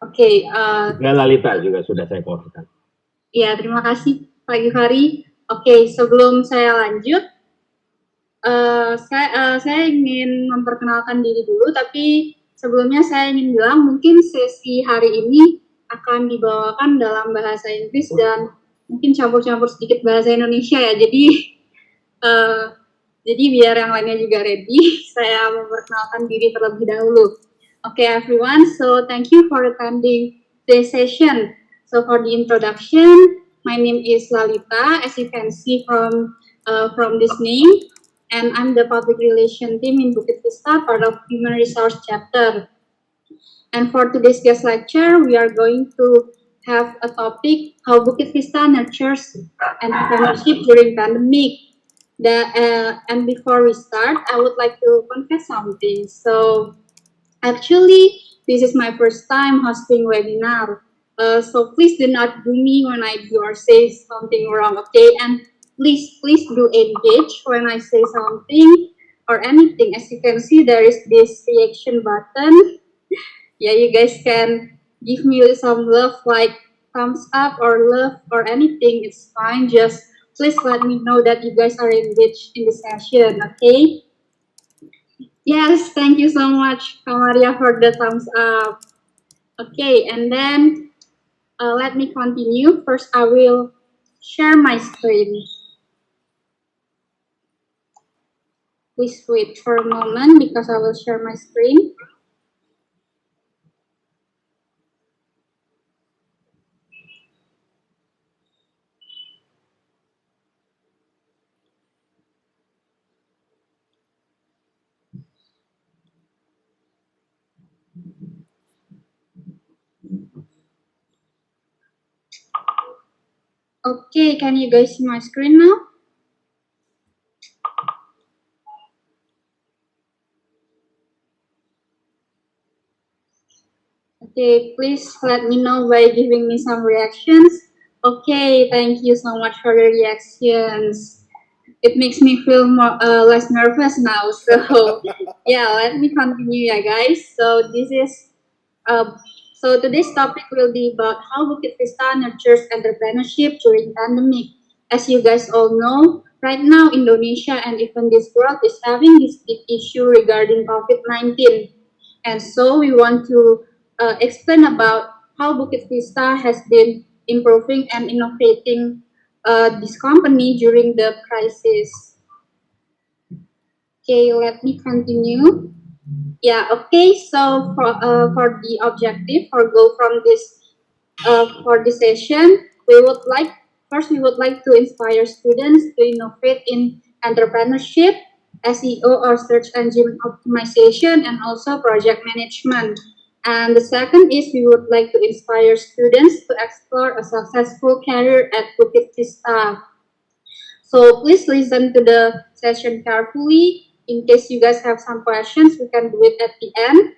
Oke, Lalita juga sudah saya koordinasikan. ya terima kasih Pak Givari. Oke, sebelum saya lanjut, saya ingin memperkenalkan diri dulu, tapi sebelumnya saya ingin bilang mungkin sesi hari ini akan dibawakan dalam bahasa Inggris dan mungkin campur-campur sedikit bahasa Indonesia ya. Jadi biar yang lainnya juga ready, saya memperkenalkan diri terlebih dahulu. Okay, everyone. So thank you for attending this session. So for the introduction, my name is Lalita, as you can see from this name, and I'm the public relation team in Bukit Vista, part of Human Resource Chapter. And for today's guest lecture, we are going to have a topic: how Bukit Vista nurtures entrepreneurship during pandemic. And before we start, I would like to confess something. So actually, this is my first time hosting webinar. So please do not do me when I do or say something wrong, okay? And please do engage when I say something or anything. As you can see, there is this reaction button. Yeah, you guys can give me some love, like thumbs up or love or anything. It's fine. Just please let me know that you guys are engaged in the session, okay? Yes, thank you so much, Kamaria, for the thumbs up. Okay, and then let me continue. First, I will share my screen. Please wait for a moment because I will share my screen. Okay, can you guys see my screen now? Okay, please let me know by giving me some reactions. Okay, thank you so much for the reactions. It makes me feel more less nervous now. So yeah, let me continue, yeah, guys. So today's topic will be about how Bukit Vista nurtures entrepreneurship during pandemic. As you guys all know, right now Indonesia and even this world is having this big issue regarding COVID-19. And so we want to explain about how Bukit Vista has been improving and innovating this company during the crisis. Okay, let me continue. Yeah, okay. So for the objective or goal from this for this session, we would like to inspire students to innovate in entrepreneurship, SEO or search engine optimization, and also project management. And the second is we would like to inspire students to explore a successful career at Bukit Vista. So please listen to the session carefully. In case you guys have some questions, we can do it at the end.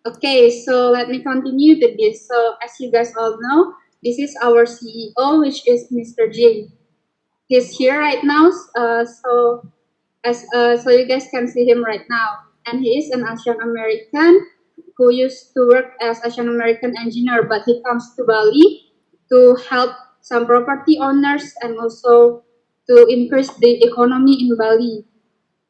Okay, so let me continue to this. So as you guys all know, this is our CEO, which is Mr. J. He's here right now. So you guys can see him right now, and he is an Asian American who used to work as Asian American engineer, but he comes to Bali to help some property owners and also to increase the economy in Bali.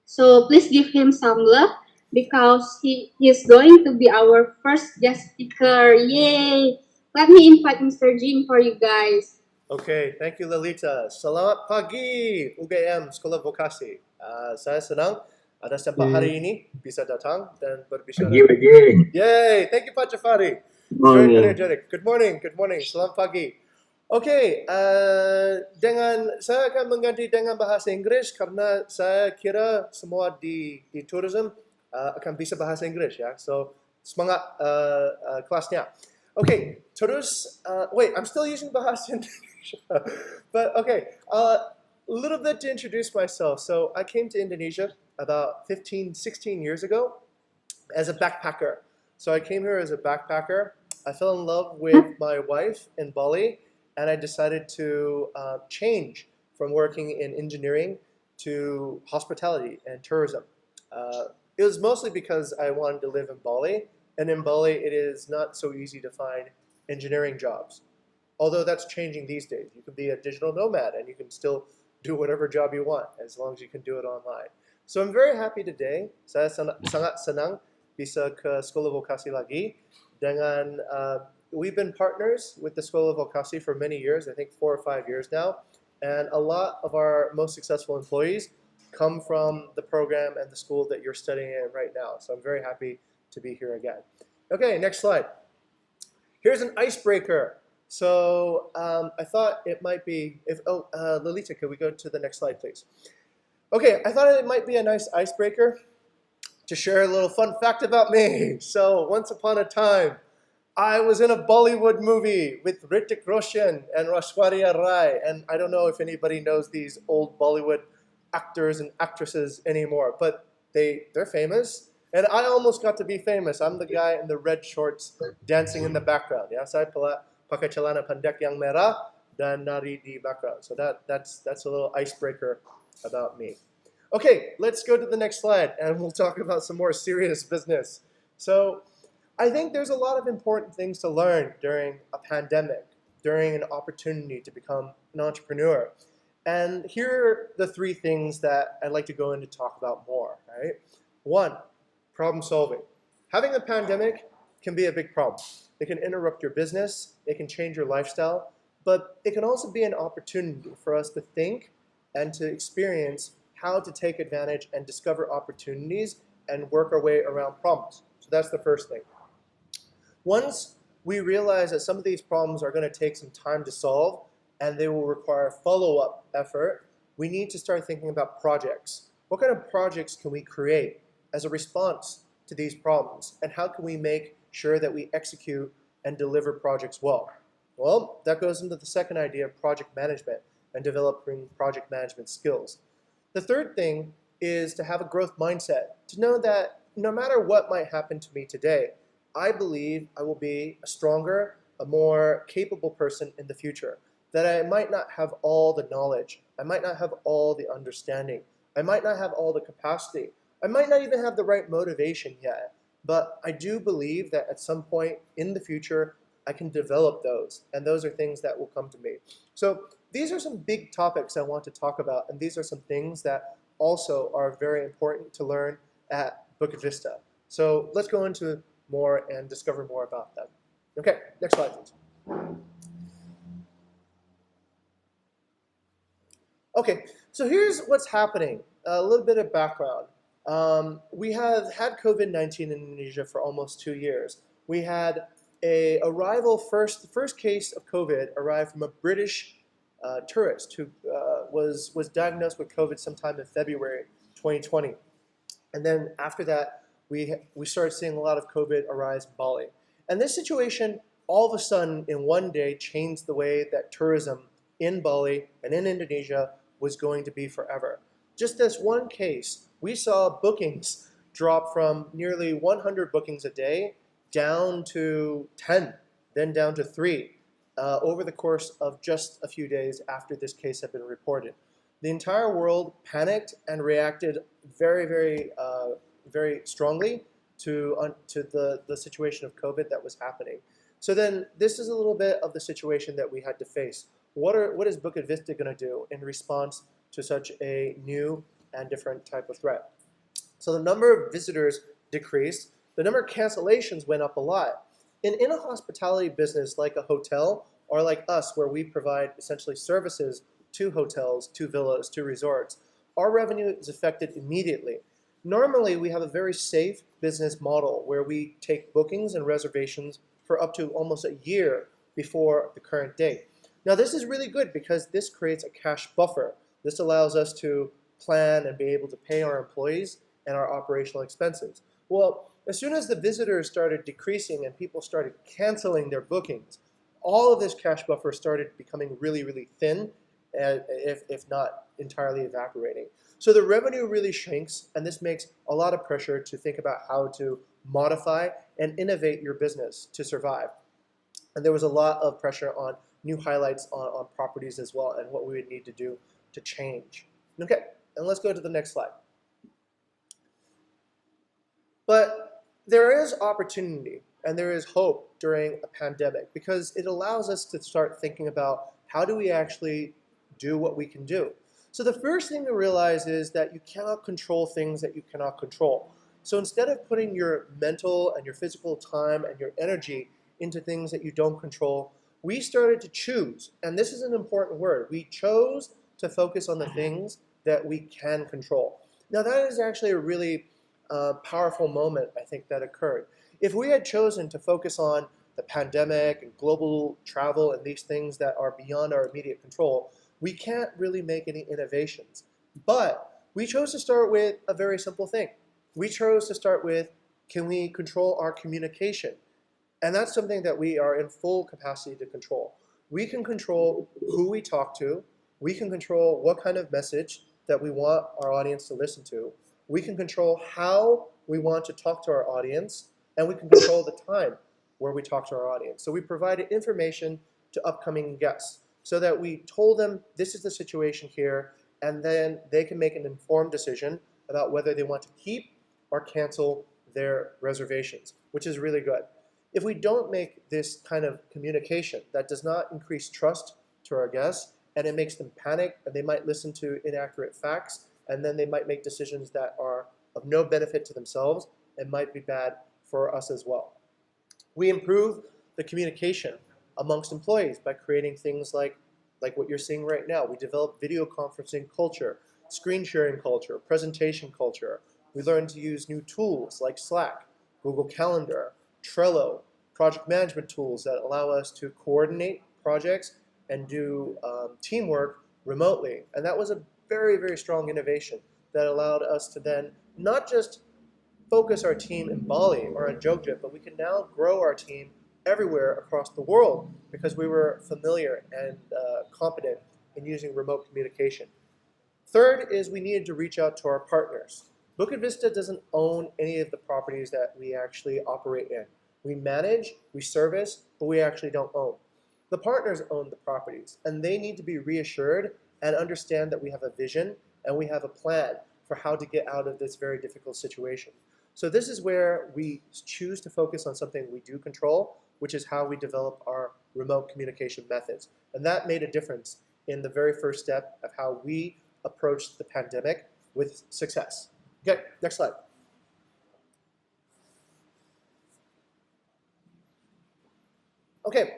So please give him some love because he is going to be our first guest speaker. Yay! Let me invite Mr. Jim for you guys. Okay, thank you Lalita. Selamat pagi UGM Sekolah Vokasi. Saya senang ada sempat hari ini bisa datang dan berbicara. Pagi. Yay, thank you Pak Jafari. Very energetic. Good morning, selamat pagi. Okay, saya akan mengganti dengan bahasa Inggris karena saya kira semua di tourism akan bisa bahasa Inggris ya. So semangat kelasnya. Okay, terus wait, I'm still using bahasa Indonesia, but okay. A little bit to introduce myself. So I came to Indonesia about 15, 16 years ago as a backpacker. So I came here as a backpacker. I fell in love with my wife in Bali, and I decided to change from working in engineering to hospitality and tourism. It was mostly because I wanted to live in Bali, And in Bali, it is not so easy to find engineering jobs. Although that's changing these days. You can be a digital nomad and you can still do whatever job you want as long as you can do it online. So I'm very happy today. Saya sangat senang bisa ke Sekolah Vokasi lagi. We've been partners with the School of Vokasi for many years, I think 4 or 5 years now. And a lot of our most successful employees come from the program and the school that you're studying in right now. So I'm very happy to be here again. Okay, next slide. Here's an icebreaker. So I thought it might be, Lolita, could we go to the next slide, please? Okay, I thought it might be a nice icebreaker to share a little fun fact about me. So once upon a time, I was in a Bollywood movie with Hrithik Roshan and Aishwarya Rai. And I don't know if anybody knows these old Bollywood actors and actresses anymore, but they're famous. And I almost got to be famous. I'm the guy in the red shorts dancing in the background. Ya, saya pakai celana pendek yang merah dan nari di background. So that's a little icebreaker about me. Okay, let's go to the next slide and we'll talk about some more serious business. So I think there's a lot of important things to learn during a pandemic, during an opportunity to become an entrepreneur. And here are the 3 things that I'd like to go into talk about more, right? 1, problem solving. Having a pandemic can be a big problem. It can interrupt your business, it can change your lifestyle, but it can also be an opportunity for us to think and to experience how to take advantage and discover opportunities and work our way around problems. So that's the first thing. Once we realize that some of these problems are going to take some time to solve and they will require follow-up effort, we need to start thinking about projects. What kind of projects can we create as a response to these problems? And how can we make sure that we execute and deliver projects well? Well, that goes into the second idea of project management and developing project management skills. The third thing is to have a growth mindset, to know that no matter what might happen to me today, I believe I will be a stronger, a more capable person in the future. That I might not have all the knowledge, I might not have all the understanding, I might not have all the capacity, I might not even have the right motivation yet, but I do believe that at some point in the future, I can develop those, and those are things that will come to me. So these are some big topics I want to talk about, and these are some things that also are very important to learn at Bukit Vista. So let's go into more and discover more about them. Okay, next slide, please. Okay, so here's what's happening. A little bit of background. We have had COVID-19 in Indonesia for almost 2 years. We had the first case of COVID arrived from a British tourist who was diagnosed with COVID sometime in February 2020. And then after that, we started seeing a lot of COVID arise in Bali. And this situation, all of a sudden, in one day, changed the way that tourism in Bali and in Indonesia was going to be forever. Just this one case, we saw bookings drop from nearly 100 bookings a day down to 10, then down to 3, over the course of just a few days after this case had been reported. The entire world panicked and reacted very, very very strongly to the situation of COVID that was happening. So then this is a little bit of the situation that we had to face. What is Bukit Vista going to do in response to such a new and different type of threat? So the number of visitors decreased. The number of cancellations went up a lot. In a hospitality business like a hotel or like us, where we provide essentially services to hotels, to villas, to resorts, our revenue is affected immediately. Normally, we have a very safe business model where we take bookings and reservations for up to almost a year before the current date. Now, this is really good because this creates a cash buffer. This allows us to plan and be able to pay our employees and our operational expenses. Well, as soon as the visitors started decreasing and people started canceling their bookings, all of this cash buffer started becoming really, really thin, if not entirely evaporating. So the revenue really shrinks, and this makes a lot of pressure to think about how to modify and innovate your business to survive. And there was a lot of pressure on new highlights on properties as well, and what we would need to do to change. Okay, and let's go to the next slide. But There is opportunity and there is hope during a pandemic because it allows us to start thinking about how do we actually do what we can do. So the first thing to realize is that you cannot control things that you cannot control. So instead of putting your mental and your physical time and your energy into things that you don't control, we started to choose, and this is an important word, we chose to focus on the things that we can control. Now that is actually a really powerful moment, I think, that occurred. If we had chosen to focus on the pandemic and global travel and these things that are beyond our immediate control, we can't really make any innovations. But we chose to start with a very simple thing. We chose to start with, can we control our communication? And that's something that we are in full capacity to control. We can control who we talk to. We can control what kind of message that we want our audience to listen to. We can control how we want to talk to our audience, and we can control the time where we talk to our audience. So we provided information to upcoming guests so that we told them this is the situation here, and then they can make an informed decision about whether they want to keep or cancel their reservations, which is really good. If we don't make this kind of communication, that does not increase trust to our guests, and it makes them panic, and they might listen to inaccurate facts, and then they might make decisions that are of no benefit to themselves and might be bad for us as well. We improve the communication amongst employees by creating things like what you're seeing right now. We develop video conferencing culture, screen sharing culture, presentation culture. We learn to use new tools like Slack, Google Calendar, Trello, project management tools that allow us to coordinate projects and do teamwork remotely. And that was a very, very strong innovation that allowed us to then not just focus our team in Bali or in Jogja, but we can now grow our team everywhere across the world because we were familiar and competent in using remote communication. Third is we needed to reach out to our partners. Bukit Vista doesn't own any of the properties that we actually operate in. We manage, we service, but we actually don't own. The partners own the properties, and they need to be reassured and understand that we have a vision and we have a plan for how to get out of this very difficult situation. So this is where we choose to focus on something we do control, which is how we develop our remote communication methods. And that made a difference in the very first step of how we approached the pandemic with success. Okay, next slide. Okay,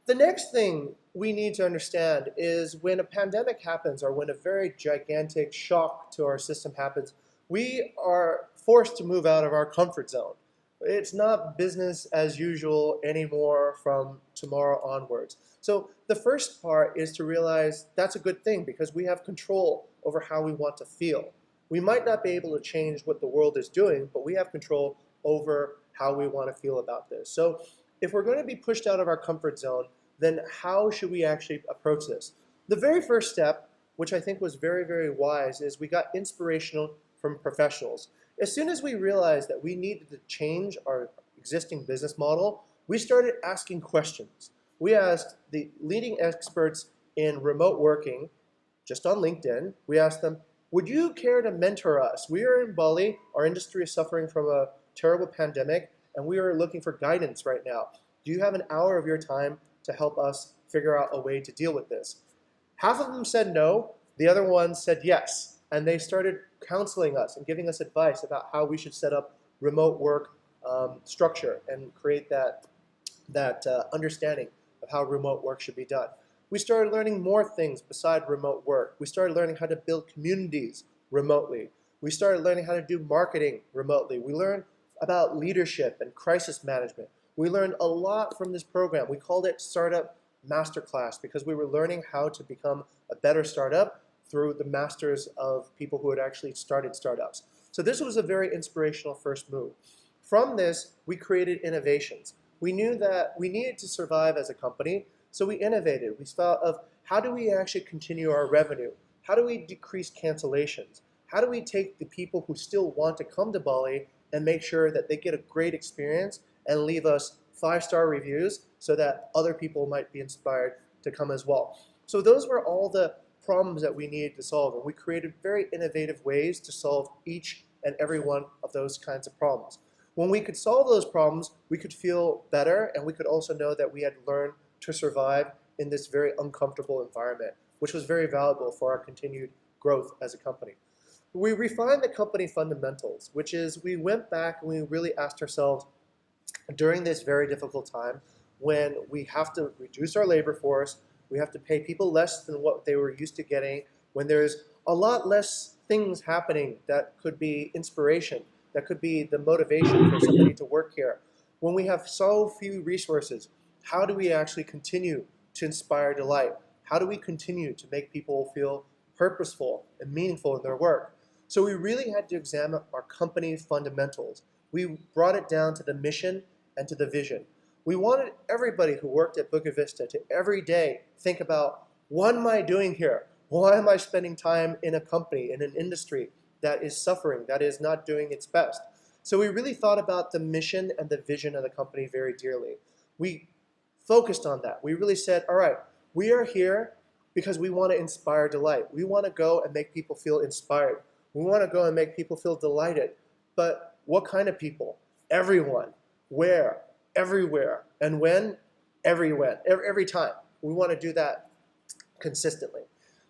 the next thing we need to understand is when a pandemic happens or when a very gigantic shock to our system happens, we are forced to move out of our comfort zone. It's not business as usual anymore from tomorrow onwards. So the first part is to realize that's a good thing because we have control over how we want to feel. We might not be able to change what the world is doing, but we have control over how we want to feel about this. So if we're going to be pushed out of our comfort zone, then how should we actually approach this? The very first step, which I think was very, very wise, is we got inspirational from professionals. As soon as we realized that we needed to change our existing business model, we started asking questions. We asked the leading experts in remote working, just on LinkedIn, we asked them, would you care to mentor us? We are in Bali, our industry is suffering from a terrible pandemic, and we are looking for guidance right now. Do you have an hour of your time to help us figure out a way to deal with this? Half of them said no, the other ones said yes, and they started counseling us and giving us advice about how we should set up remote work structure and create that understanding of how remote work should be done. We started learning more things beside remote work. We started learning how to build communities remotely. We started learning how to do marketing remotely. We learned about leadership and crisis management. We learned a lot from this program. We called it Startup Masterclass because we were learning how to become a better startup through the masters of people who had actually started startups. So this was a very inspirational first move. From this, we created innovations. We knew that we needed to survive as a company, so we innovated. We thought of how do we actually continue our revenue? How do we decrease cancellations? How do we take the people who still want to come to Bali and make sure that they get a great experience and leave us 5-star reviews so that other people might be inspired to come as well? So those were all the problems that we needed to solve, and we created very innovative ways to solve each and every one of those kinds of problems. When we could solve those problems, we could feel better, and we could also know that we had learned to survive in this very uncomfortable environment, which was very valuable for our continued growth as a company. We refined the company fundamentals, which is we went back and we really asked ourselves during this very difficult time when we have to reduce our labor force, we have to pay people less than what they were used to getting, when there's a lot less things happening that could be inspiration, that could be the motivation for somebody to work here. When we have so few resources, how do we actually continue to inspire delight? How do we continue to make people feel purposeful and meaningful in their work? So we really had to examine our company fundamentals. We brought it down to the mission and to the vision. We wanted everybody who worked at Bukit Vista to every day think about, what am I doing here? Why am I spending time in a company, in an industry that is suffering, that is not doing its best? So we really thought about the mission and the vision of the company very dearly. We focused on that. We really said, all right, we are here because we want to inspire delight. We want to go and make people feel inspired. We want to go and make people feel delighted. But what kind of people? Everyone. Where? Everywhere. And when? Everywhere. Every time. We want to do that consistently.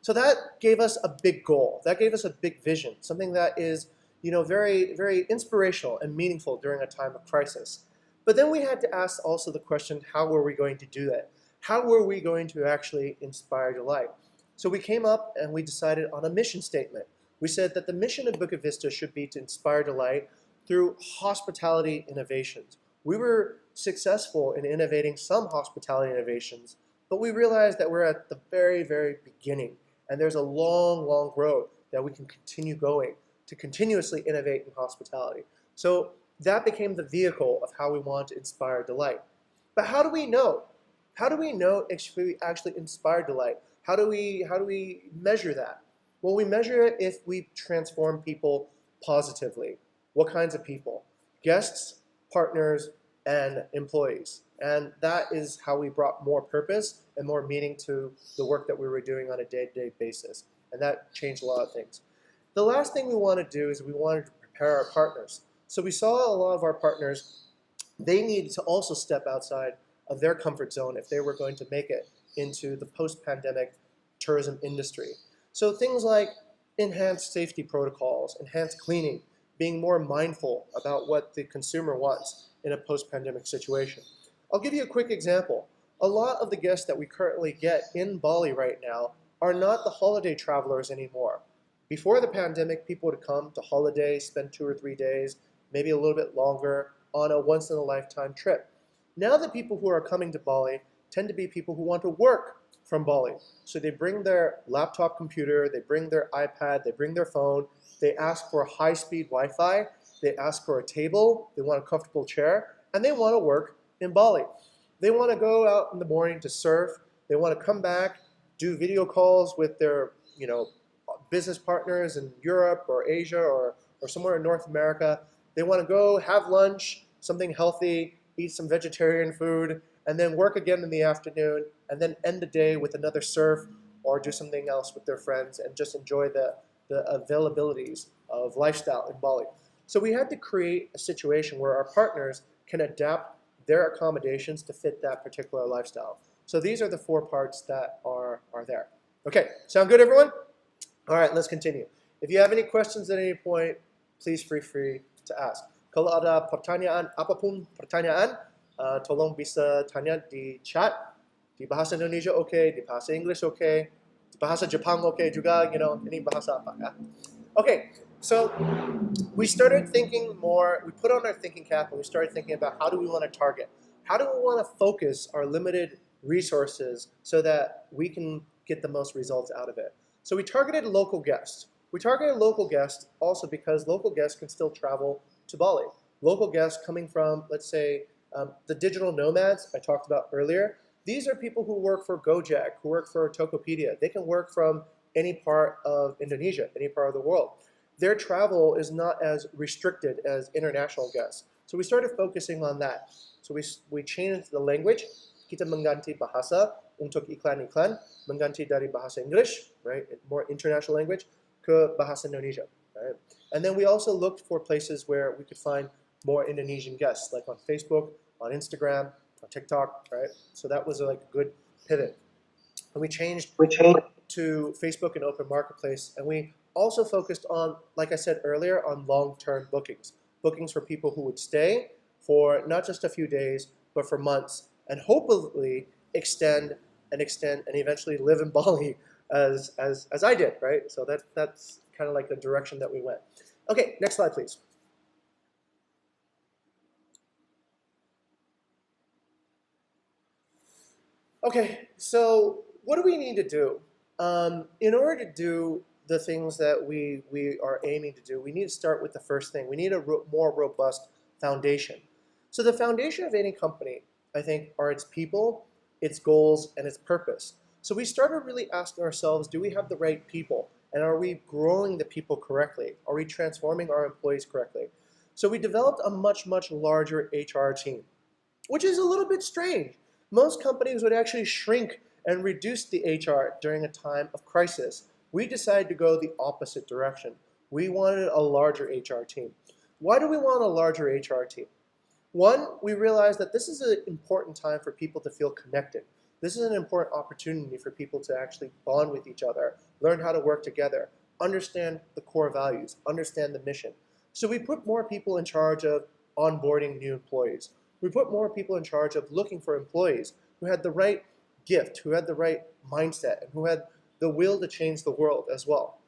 So that gave us a big goal. That gave us a big vision, something that is, very, very inspirational and meaningful during a time of crisis. But then we had to ask also the question, how were we going to do that? How were we going to actually inspire delight? So we came up and we decided on a mission statement. We said that the mission of Bukit Vista should be to inspire delight through hospitality innovations. We were successful in innovating some hospitality innovations, but we realized that we're at the very, very beginning, and there's a long, long road that we can continue going to continuously innovate in hospitality. So that became the vehicle of how we want to inspire delight. But how do we know? How do we know if we actually inspire delight? How do we measure that? Well, we measure it if we transform people positively. What kinds of people? Guests, partners, and employees. And that is how we brought more purpose and more meaning to the work that we were doing on a day-to-day basis. And that changed a lot of things. The last thing we want to do is we wanted to prepare our partners. So we saw a lot of our partners, they needed to also step outside of their comfort zone if they were going to make it into the post-pandemic tourism industry. So things like enhanced safety protocols, enhanced cleaning, being more mindful about what the consumer wants in a post-pandemic situation. I'll give you a quick example. A lot of the guests that we currently get in Bali right now are not the holiday travelers anymore. Before the pandemic, people would come to holiday, spend 2 or 3 days, maybe a little bit longer on a once-in-a-lifetime trip. Now the people who are coming to Bali tend to be people who want to work from Bali. So they bring their laptop computer, they bring their iPad, they bring their phone, they ask for high-speed Wi-Fi, they ask for a table, they want a comfortable chair, and they want to work in Bali. They want to go out in the morning to surf, they want to come back, do video calls with their business partners in Europe or Asia or somewhere in North America. They want to go have lunch, something healthy, eat some vegetarian food, and then work again in the afternoon, and then end the day with another surf or do something else with their friends and just enjoy the availabilities of lifestyle in Bali. So we had to create a situation where our partners can adapt their accommodations to fit that particular lifestyle. So these are the 4 parts that are there. Okay, sound good, everyone? All right, let's continue. If you have any questions at any point, please feel free to ask. Kalau ada pertanyaan, apapun pertanyaan, tolong bisa tanya di chat, di bahasa Indonesia oke, di bahasa Inggris oke, di bahasa Jepang oke juga, ini bahasa apa ya? Okay, so we started thinking more, we put on our thinking cap and we started thinking about how do we want to target? How do we want to focus our limited resources so that we can get the most results out of it? So we targeted local guests. We targeted local guests also because local guests can still travel to Bali. Local guests coming from, let's say, the digital nomads I talked about earlier. These are people who work for Gojek, who work for Tokopedia. They can work from any part of Indonesia, any part of the world. Their travel is not as restricted as international guests. So we started focusing on that. So we changed the language. Kita mengganti bahasa untuk iklan-iklan, mengganti dari bahasa English, right, more international language, ke bahasa Indonesia, right? And then we also looked for places where we could find more Indonesian guests, like on Facebook, on Instagram, on TikTok, right? So that was like a good pivot. And we changed to Facebook and Open Marketplace, and we also focused on, like I said earlier, on long-term bookings. Bookings for people who would stay for not just a few days, but for months, and hopefully extend and eventually live in Bali as I did, right? So that's kind of like the direction that we went. Okay, next slide, please. Okay, so what do we need to do? In order to do the things that we are aiming to do, we need to start with the first thing. We need a more robust foundation. So the foundation of any company, I think, are its people, its goals, and its purpose. So we started really asking ourselves, do we have the right people? And are we growing the people correctly? Are we transforming our employees correctly? So we developed a much, much larger HR team, which is a little bit strange. Most companies would actually shrink and reduce the HR during a time of crisis. We decided to go the opposite direction. We wanted a larger HR team. Why do we want a larger HR team? One, we realized that this is an important time for people to feel connected. This is an important opportunity for people to actually bond with each other, learn how to work together, understand the core values, understand the mission. So we put more people in charge of onboarding new employees. We put more people in charge of looking for employees who had the right gift, who had the right mindset, and who had the will to change the world as well.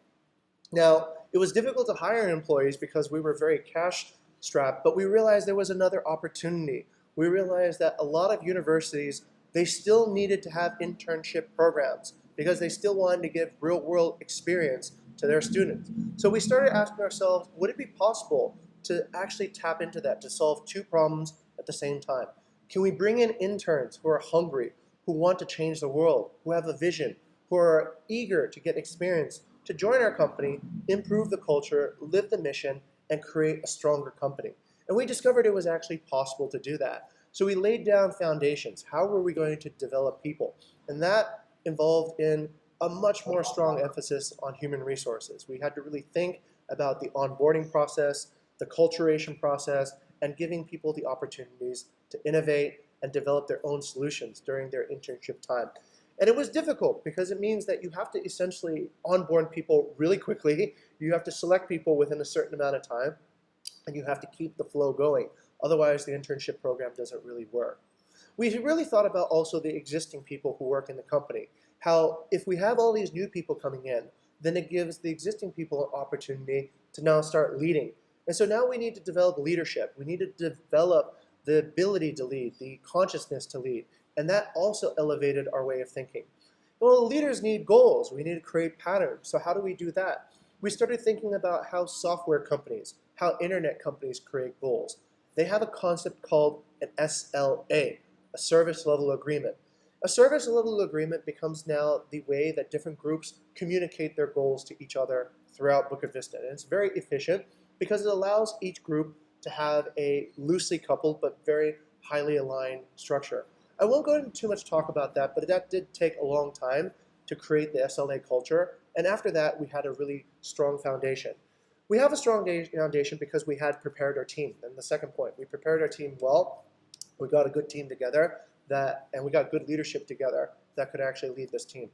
Now, it was difficult to hire employees because we were very cash strapped, but we realized there was another opportunity. We realized that a lot of universities, they still needed to have internship programs because they still wanted to give real world experience to their students. So we started asking ourselves, would it be possible to actually tap into that, to solve two problems at the same time? Can we bring in interns who are hungry, who want to change the world, who have a vision, who are eager to get experience, to join our company, improve the culture, live the mission, and create a stronger company? And we discovered it was actually possible to do that. So we laid down foundations. How were we going to develop people? And that involved in a much more strong emphasis on human resources. We had to really think about the onboarding process, the culturation process, and giving people the opportunities to innovate and develop their own solutions during their internship time. And it was difficult because it means that you have to essentially onboard people really quickly. You have to select people within a certain amount of time, and you have to keep the flow going. Otherwise, the internship program doesn't really work. We really thought about also the existing people who work in the company. How if we have all these new people coming in, then it gives the existing people an opportunity to now start leading. And so now we need to develop leadership. We need to develop the ability to lead, the consciousness to lead. And that also elevated our way of thinking. Well, leaders need goals. We need to create patterns. So how do we do that? We started thinking about how software companies, how internet companies create goals. They have a concept called an SLA, a service level agreement. A service level agreement becomes now the way that different groups communicate their goals to each other throughout Bukit Vista. And it's very efficient because it allows each group to have a loosely coupled but very highly aligned structure. I won't go into too much talk about that, but that did take a long time to create the SLA culture. And after that, we had a really strong foundation. We have a strong foundation because we had prepared our team. And the second point, we prepared our team well. We got a good team together and we got good leadership together that could actually lead this team.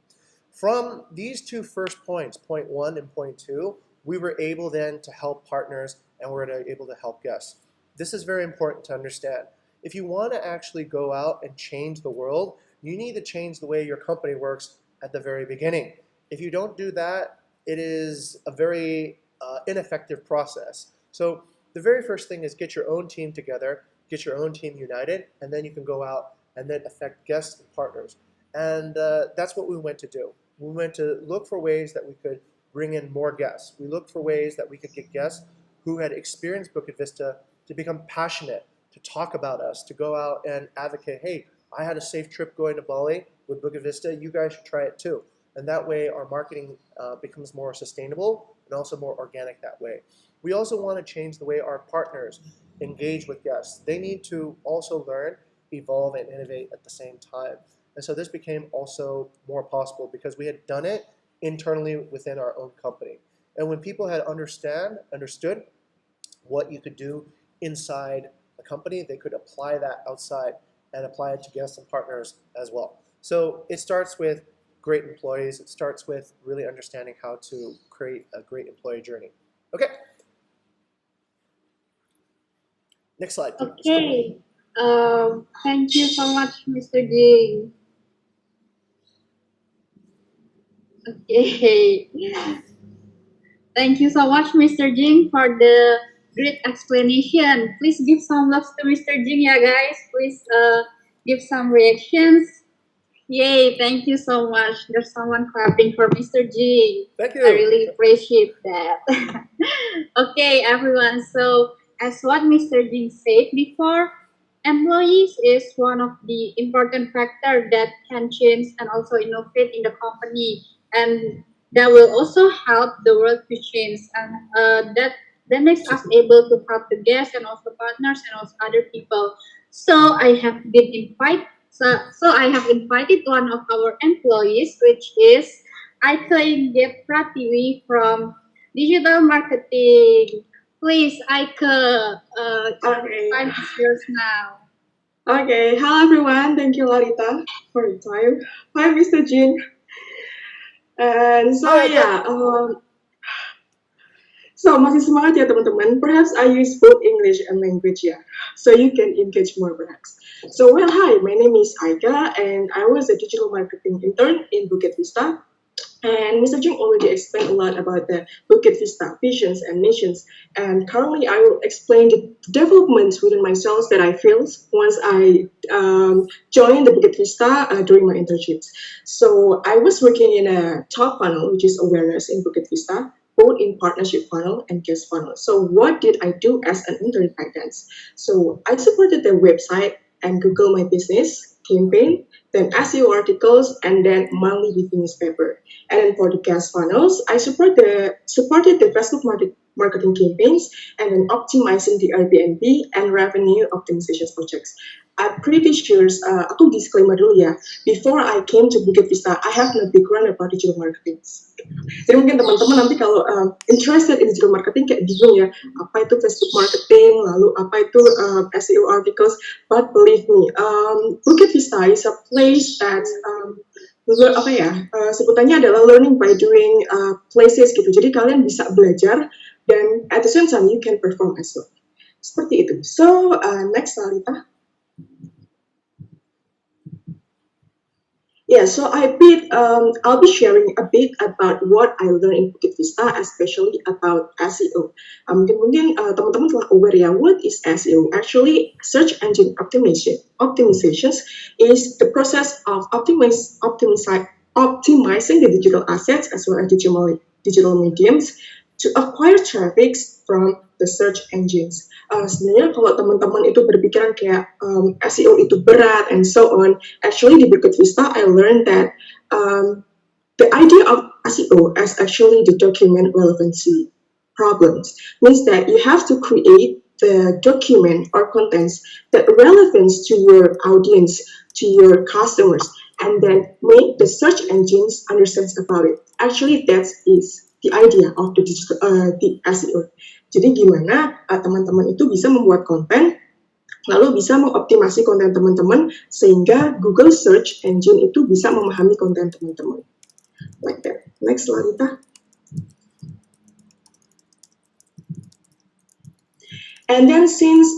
From these two first points, point 1 and point 2, we were able then to help partners and we're able to help guests. This is very important to understand. If you want to actually go out and change the world, you need to change the way your company works at the very beginning. If you don't do that, it is a very ineffective process. So the very first thing is get your own team together, get your own team united, and then you can go out and then affect guests and partners. And that's what we went to do. We went to look for ways that we could bring in more guests. We looked for ways that we could get guests who had experienced Bukit Vista to become passionate, to talk about us, to go out and advocate, hey, I had a safe trip going to Bali with Bukit Vista, you guys should try it too. And that way our marketing becomes more sustainable and also more organic that way. We also want to change the way our partners engage with guests. They need to also learn, evolve, and innovate at the same time. And so this became also more possible because we had done it internally within our own company. And when people had understood what you could do inside a company, they could apply that outside and apply it to guests and partners as well. So it starts with great employees. It starts with really understanding how to create a great employee journey. Okay. Next slide, please. Okay. Thank you so much, Mr. Jing. Okay. Thank you so much, Mr. Jing, for the great explanation. Please give some love to Mr. Jing, yeah, guys. Please give some reactions. Yay, thank you so much. There's someone clapping for Mr. Jing. Thank I you. really appreciate that. Okay, everyone. So, as what Mr. Jing said before, employees is one of the important factor that can change and also innovate in the company, and that will also help the world to change, and that makes us able to help the guests and also partners and also other people. So I have been invited. So I have invited one of our employees, which is Icebreaker Pratiwi from digital marketing. Please, Ike, Okay. time is yours now. Okay. Hello everyone. Thank you Larita for your time. Hi Mr. Jin. And so Hi, yeah, so masih semangat ya teman-teman. Perhaps I use both English and language ya, so you can engage more perhaps. So well, hi, my name is Aika, and I was a digital marketing intern in Bukit Vista. And Mr. Jung already explained a lot about the Bukit Vista visions and missions. And currently, I will explain the developments within myself that I feel once I joined the Bukit Vista during my internships. So I was working in a top funnel, which is awareness in Bukit Vista, both in partnership funnel and guest funnel. So what did I do as an intern back then? So I supported their website and Google My Business campaign, then SEO articles, and then monthly review newspaper. And then for the guest funnels, I supported the Facebook marketing campaigns and then optimizing the Airbnb and revenue optimization projects. I'm pretty sure, aku disclaimer dulu ya, before I came to Bukit Vista, I have no background about digital marketing. Jadi mungkin teman-teman nanti kalau interested in digital marketing kayak bingung ya, apa itu Facebook marketing, lalu apa itu SEO articles, but believe me, Bukit Vista is a place that apa ya, sebutannya adalah learning by doing places gitu. Jadi kalian bisa belajar dan at the same time you can perform as well. Seperti itu. So next Lalita. Yeah, so I'll be sharing a bit about what I learned in Bukit Vista, especially about SEO. Mungkin teman-teman telah aware ya, what is SEO? Actually, search engine optimizations is the process of optimizing the digital assets as well as digital mediums to acquire traffic from the search engines. Sebenarnya kalau teman-teman itu berpikiran kayak SEO itu berat and so on, actually di Bukit Vista I learned that the idea of SEO as actually the document relevancy problems means that you have to create the document or contents that relevant to your audience, to your customers, and then make the search engines understand about it. Actually, that is the idea of the SEO. Jadi gimana teman-teman itu bisa membuat konten, lalu bisa mengoptimasi konten teman-teman sehingga Google Search Engine itu bisa memahami konten teman-teman. Like that. Next, Larita. And then since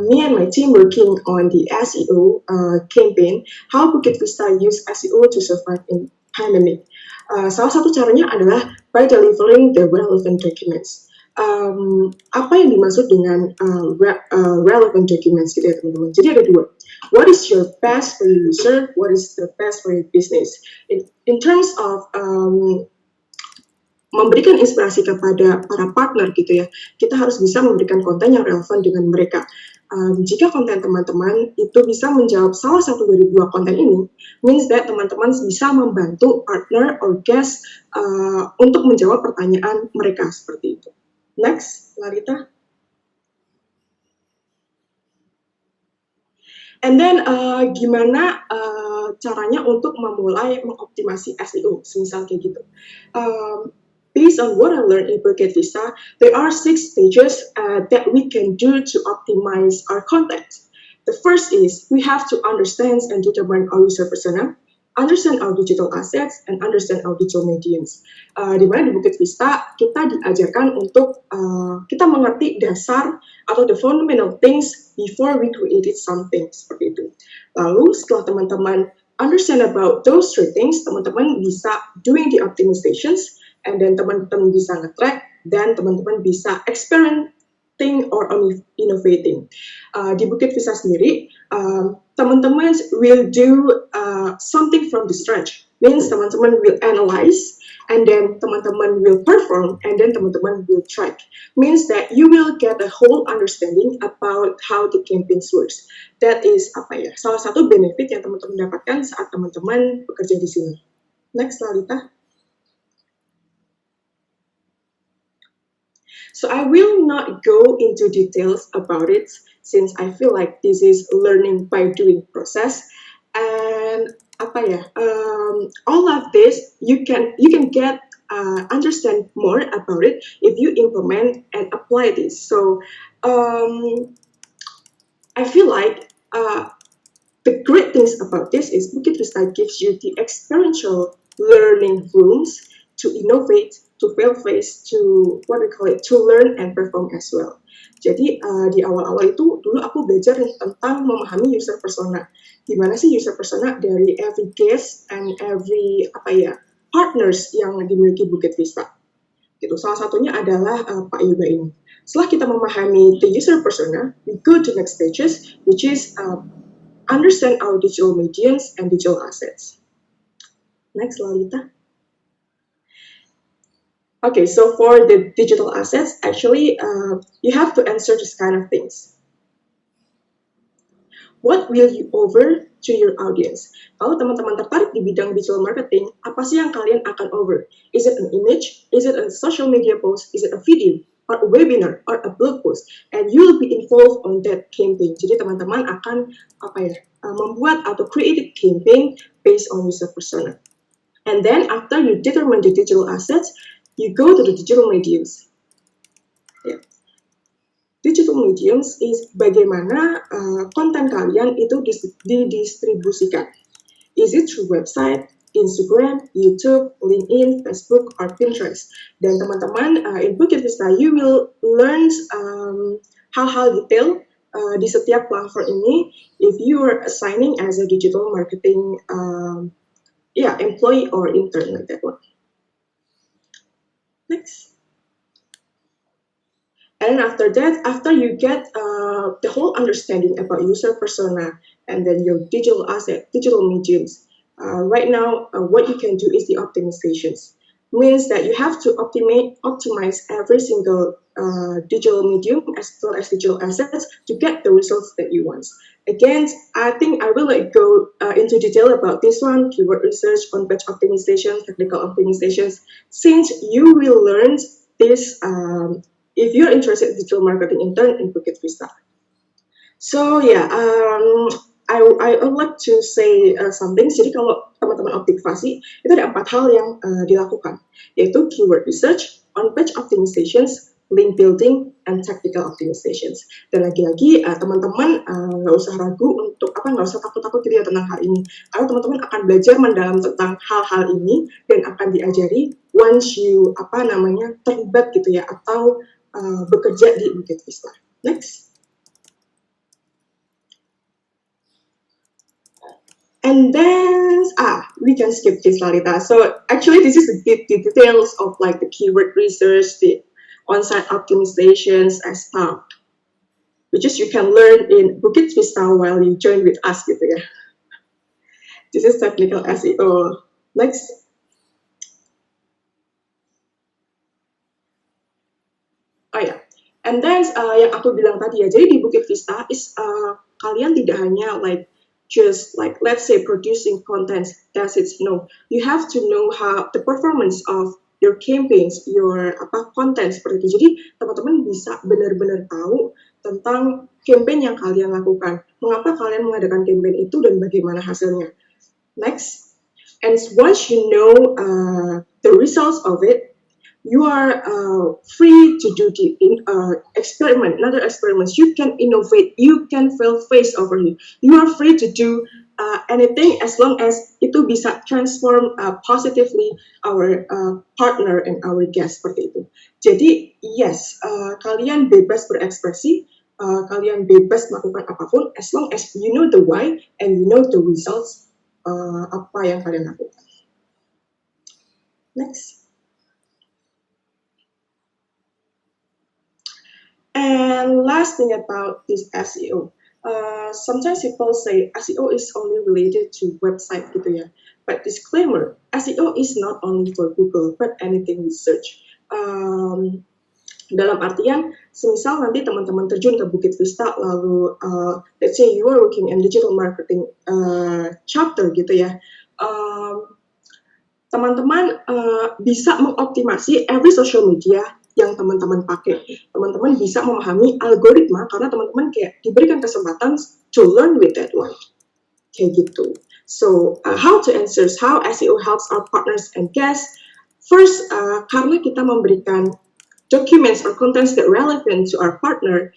me and my team working on the SEO campaign, how Bukit Vista use SEO to survive in pandemic? Salah satu caranya adalah by delivering the relevant documents. Apa yang dimaksud dengan relevant documents gitu ya teman-teman? Jadi ada dua. What is your best for your user? What is the best for your business? In terms of memberikan inspirasi kepada para partner gitu ya, kita harus bisa memberikan konten yang relevan dengan mereka. Jika konten teman-teman itu bisa menjawab salah satu dari dua konten ini, means that teman-teman bisa membantu partner or guest untuk menjawab pertanyaan mereka seperti itu. Next, Larita. And then gimana caranya untuk memulai mengoptimasi SEO, semisal kayak gitu. based on what I learned in Bukit Vista, there are 6 stages that we can do to optimize our content. The first is we have to understand and determine our user persona, understand our digital assets, and understand our digital mediums. Di mana di Bukit Vista kita diajarkan untuk kita mengerti dasar atau the fundamental things before we created something seperti itu. Lalu setelah teman-teman understand about those 3 things, teman-teman bisa doing the optimizations, and then teman-teman bisa nge-track, dan teman-teman bisa experimenting or innovating. Di Bukit Vista sendiri, teman-teman will do something from the scratch. Means teman-teman will analyze, and then teman-teman will perform, and then teman-teman will track. Means that you will get a whole understanding about how the campaigns works. That is salah satu benefit yang teman-teman dapatkan saat teman-teman bekerja di sini. Next, Lalita. So I will not go into details about it since I feel like this is learning by doing process. And all of this you can get understand more about it if you implement and apply this. So I feel like the great things about this is Bukit Vista gives you the experiential learning rooms to innovate, to fail-face, to to learn and perform as well. Jadi di awal-awal itu dulu aku belajar nih tentang memahami user persona. Gimana sih user persona dari every guest and every partners yang dimiliki Bukit Vista. Gitu. Salah satunya adalah Pak Yuga ini. Setelah kita memahami the user persona, we go to next stages, which is understand our digital mediums and digital assets. Next, Lalita. Okay, so for the digital assets, actually, you have to answer this kind of things. What will you offer to your audience? Kalau teman-teman tertarik di bidang digital marketing, apa sih yang kalian akan offer? Is it an image? Is it a social media post? Is it a video? Or a webinar? Or a blog post? And you will be involved on that campaign. Jadi teman-teman akan membuat atau create a campaign based on user persona. And then after you determine the digital assets, you go to the digital mediums. Yeah. Digital mediums is bagaimana konten kalian itu didistribusikan. Is it through website, Instagram, YouTube, LinkedIn, Facebook, or Pinterest? Dan teman-teman in Bukit Vista, you will learn hal-hal detail di setiap platform ini if you are assigning as a digital marketing employee or intern like that one. Next. And after that, after you get the whole understanding about user persona and then your digital asset, digital mediums, right now what you can do is the optimizations. Means that you have to optimize every single digital medium as well as digital assets to get the results that you want. Again, I think I will go into detail about this one, keyword research, on-page optimization, technical optimizations, since you will learn this if you're interested in digital marketing intern in Bukit Vista. So yeah, I would like to say something. Jadi kalau teman-teman optimasi, itu ada 4 hal yang dilakukan, yaitu keyword research, on-page optimizations, link building, and technical optimizations. Dan lagi-lagi teman-teman nggak usah ragu untuk nggak usah takut-takut gitu ya tentang hal ini. Karena teman-teman akan belajar mendalam tentang hal-hal ini dan akan diajari once you terlibat gitu ya atau bekerja di Bukit Vista. Next. And then, we can skip this, Lalita. So actually, this is the details of like the keyword research, the on-site optimizations as well, which is you can learn in Bukit Vista while you join with us gitu ya. This is technical SEO. Next. Oh ya, and then yang aku bilang tadi ya, jadi di Bukit Vista is kalian tidak hanya like just like let's say producing content, that's it. No, you have to know how the performance of your campaigns, your content seperti itu. Jadi teman-teman bisa benar-benar tahu tentang campaign yang kalian lakukan, mengapa kalian mengadakan campaign itu dan bagaimana hasilnya. Next, and once you know the results of it, you are free to do the experiment, another experiments. You can innovate. You can fail face over you. You are free to do anything as long as itu bisa transform positively our partner and our guest seperti itu. Jadi yes, kalian bebas berekspresi, kalian bebas melakukan apapun as long as you know the why and you know the results apa yang kalian lakukan. Next. And last thing about this SEO. Sometimes people say SEO is only related to website gitu ya. But disclaimer, SEO is not only for Google, but anything we search. Dalam artian, semisal nanti teman-teman terjun ke Bukit Vista, lalu let's say you are working in digital marketing chapter gitu ya, teman-teman bisa mengoptimasi every social media yang teman-teman pakai. Teman-teman bisa memahami algoritma karena teman-teman kayak diberikan kesempatan to learn with that one. Kayak gitu. So, how to answer how SEO helps our partners and guests? First, karena kita memberikan documents or contents that relevant to our partner,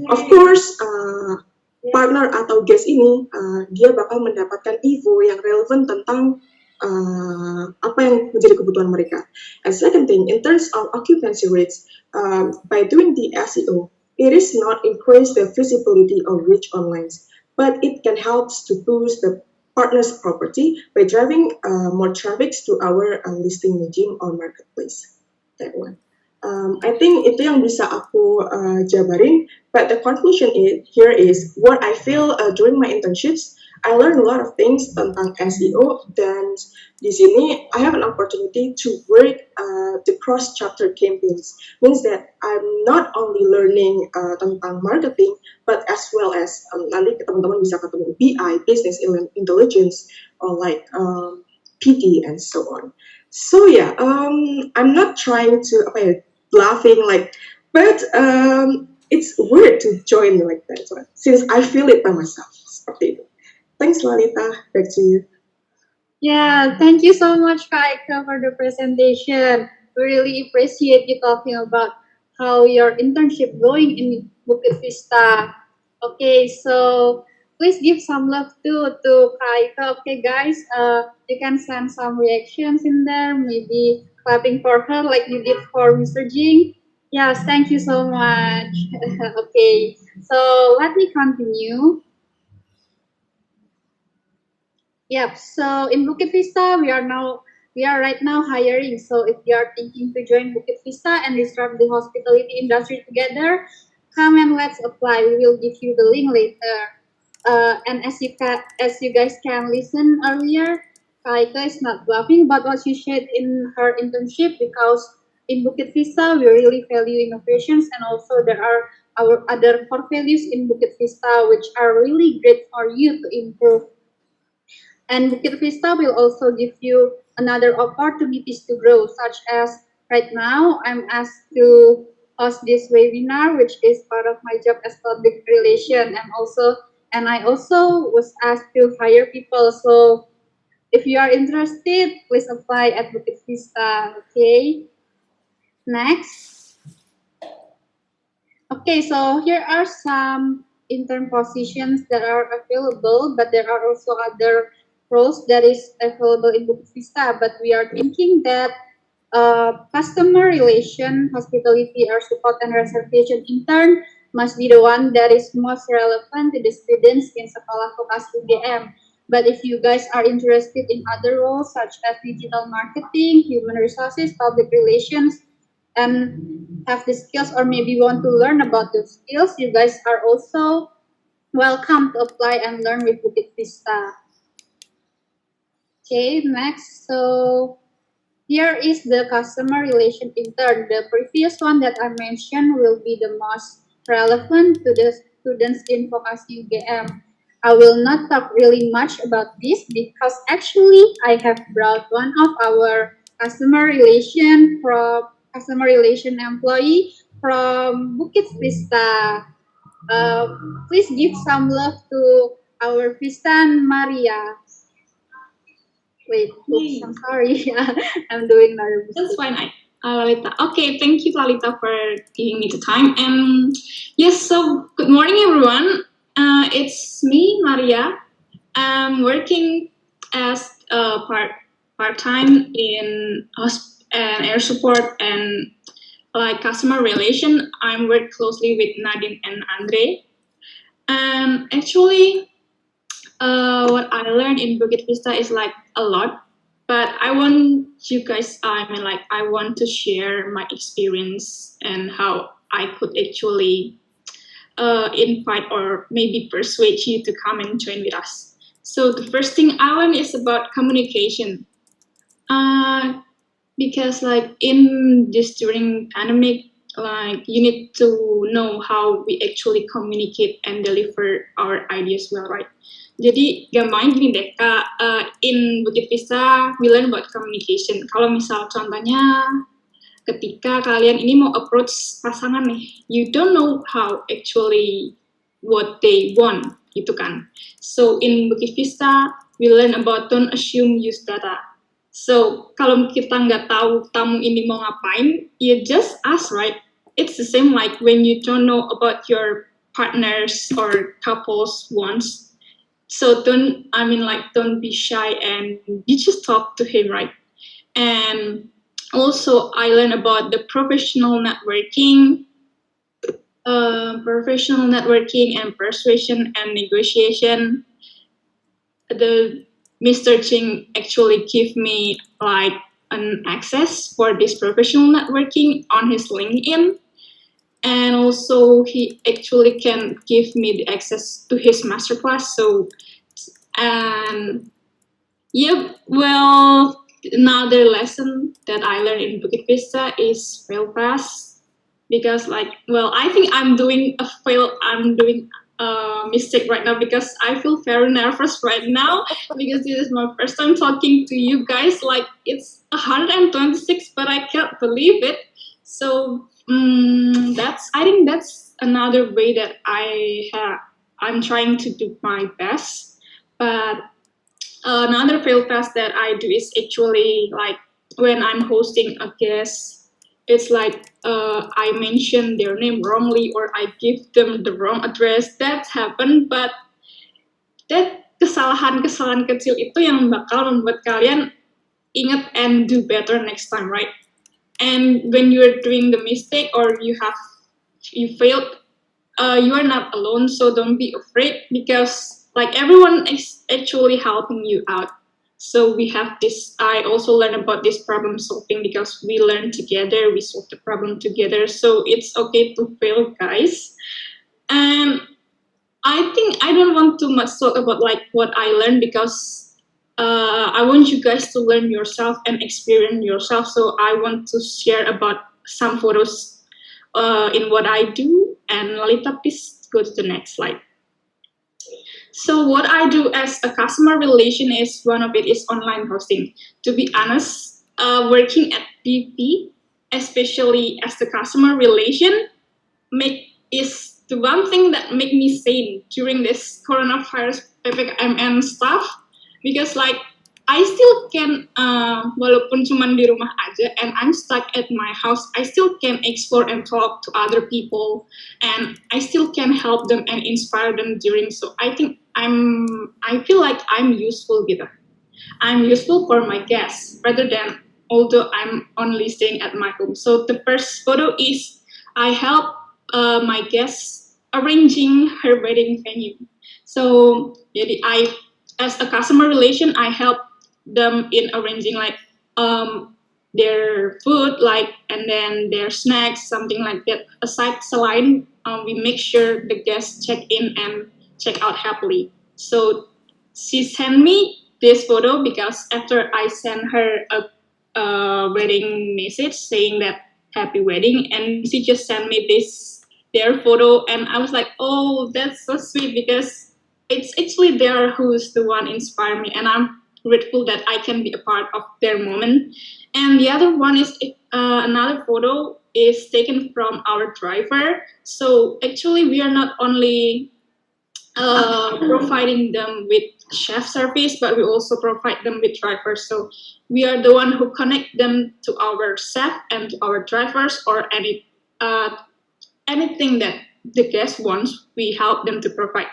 of course, partner atau guest ini dia bakal mendapatkan info yang relevan tentang apa yang menjadi kebutuhan mereka. And second thing, in terms of occupancy rates, by doing the SEO, it is not increase the visibility or reach online, but it can help to boost the partner's property by driving more traffic to our listing medium or marketplace. That one. I think itu yang bisa aku jabarin. But the conclusion here is what I feel during my internships. I learned a lot of things tentang SEO, dan di sini I have an opportunity to work the cross-chapter campaigns. Means that I'm not only learning tentang marketing, but as well as nanti teman-teman bisa ketemu BI, business intelligence, or like PD and so on. So yeah, I'm not trying to laughing like, but it's weird to join like that since I feel it by myself. Seperti itu. Thanks, Lalita. Back to you. Yeah, thank you so much, Kak Eka, for the presentation. We really appreciate you talking about how your internship going in Bukit Vista. Okay, so please give some love to Kak Eka. Okay, guys, you can send some reactions in there, maybe clapping for her like you did for Mr. Jing. Yes, thank you so much. Okay, so let me continue. Yep. So in Bukit Vista, we are right now hiring. So if you are thinking to join Bukit Vista and disrupt the hospitality industry together, come and let's apply. We will give you the link later. And as you guys can listen earlier, Kaika is not bluffing about what she shared in her internship, because in Bukit Vista we really value innovations, and also there are our other core values in Bukit Vista which are really great for you to improve. And Bukit Vista will also give you another opportunities to grow, such as right now I'm asked to host this webinar, which is part of my job as public relation, and I also was asked to hire people. So if you are interested, please apply at Bukit Vista. Okay. Next. Okay, so here are some intern positions that are available, but there are also other roles that is available in Bukit Vista. But we are thinking that customer relation, hospitality, or support and reservation intern must be the one that is most relevant to the students in Sekolah Vokasi UGM. But if you guys are interested in other roles such as digital marketing, human resources, public relations, and have the skills, or maybe want to learn about those skills, you guys are also welcome to apply and learn with Bukit Vista. Okay, next. So here is the customer relation intern. The previous one that I mentioned will be the most relevant to the students in Vokasi UGM. I will not talk really much about this because actually I have brought one of our customer relation employee from Bukit Vista. Please give some love to our Vista Maria. Wait, oops, I'm sorry. I'm doing nervous. That's fine, Lalita. Okay, thank you, Lalita, for giving me the time. And yes, so good morning, everyone. It's me, Maria. I'm working as a part-time in air support and like customer relation. I work closely with Nadine and Andre. And actually, what I learned in Bukit Vista is like a lot, but I want you guys, I want to share my experience and how I could actually invite or maybe persuade you to come and join with us. So the first thing I learned is about communication. Because like in this during pandemic, like you need to know how we actually communicate and deliver our ideas well, right? Jadi gampang gini deh, Kak, in Bukit Vista, we learn about communication. Kalau misal contohnya, ketika kalian ini mau approach pasangan nih, you don't know how actually what they want, gitu kan. So in Bukit Vista, we learn about don't assume, use data. So kalau kita nggak tahu tamu ini mau ngapain, you just ask, right? It's the same like when you don't know about your partners or couples wants. So don't be shy and you just talk to him, right? And also I learned about the professional networking and persuasion and negotiation. The Mr. Ching actually gave me like an access for this professional networking on his LinkedIn. And also he actually can give me the access to his masterclass. So, and yep, well, another lesson that I learned in Bukit Vista is fail fast. Because I think I'm doing a mistake right now because I feel very nervous right now because this is my first time talking to you guys. Like it's 126, but I can't believe it. So I think that's another way that I'm trying to do my best. But another fail fast that I do is actually like when I'm hosting a guest, it's like I mention their name wrongly or I give them the wrong address. That happened, but that kesalahan-kesalahan kecil itu yang bakal membuat kalian ingat and do better next time, right? And when you're doing the mistake or you failed, you are not alone. So don't be afraid because like everyone is actually helping you out. So we have this. I also learned about this problem solving because we learn together, we solve the problem together. So it's okay to fail, guys. And I think I don't want too much talk about like what I learned because I want you guys to learn yourself and experience yourself. So I want to share about some photos in what I do. And Lalita, please go to the next slide. So what I do as a customer relation is one of it is online hosting. To be honest, working at BP, especially as the customer relation, is the one thing that make me sane during this coronavirus PPKM stuff. Because like I still can, walaupun cuman di rumah aja, and I'm stuck at my house, I still can explore and talk to other people, and I still can help them and inspire them during. So I think I feel like I'm useful gitu. I'm useful for my guests rather than although I'm only staying at my home. So the first photo is I help my guests arranging her wedding venue. So jadi as a customer relation, I help them in arranging like their food, like and then their snacks, something like that. Aside selain we make sure the guests check in and check out happily. So she sent me this photo because after I sent her a wedding message saying that happy wedding, and she just sent me their photo, and I was like, oh, that's so sweet because it's actually there who's the one inspired me, and I'm grateful that I can be a part of their moment. And the other one is another photo is taken from our driver. So actually we are not only providing them with chef service, but we also provide them with drivers. So we are the one who connect them to our chef and to our drivers, or anything that the guest wants, we help them to provide.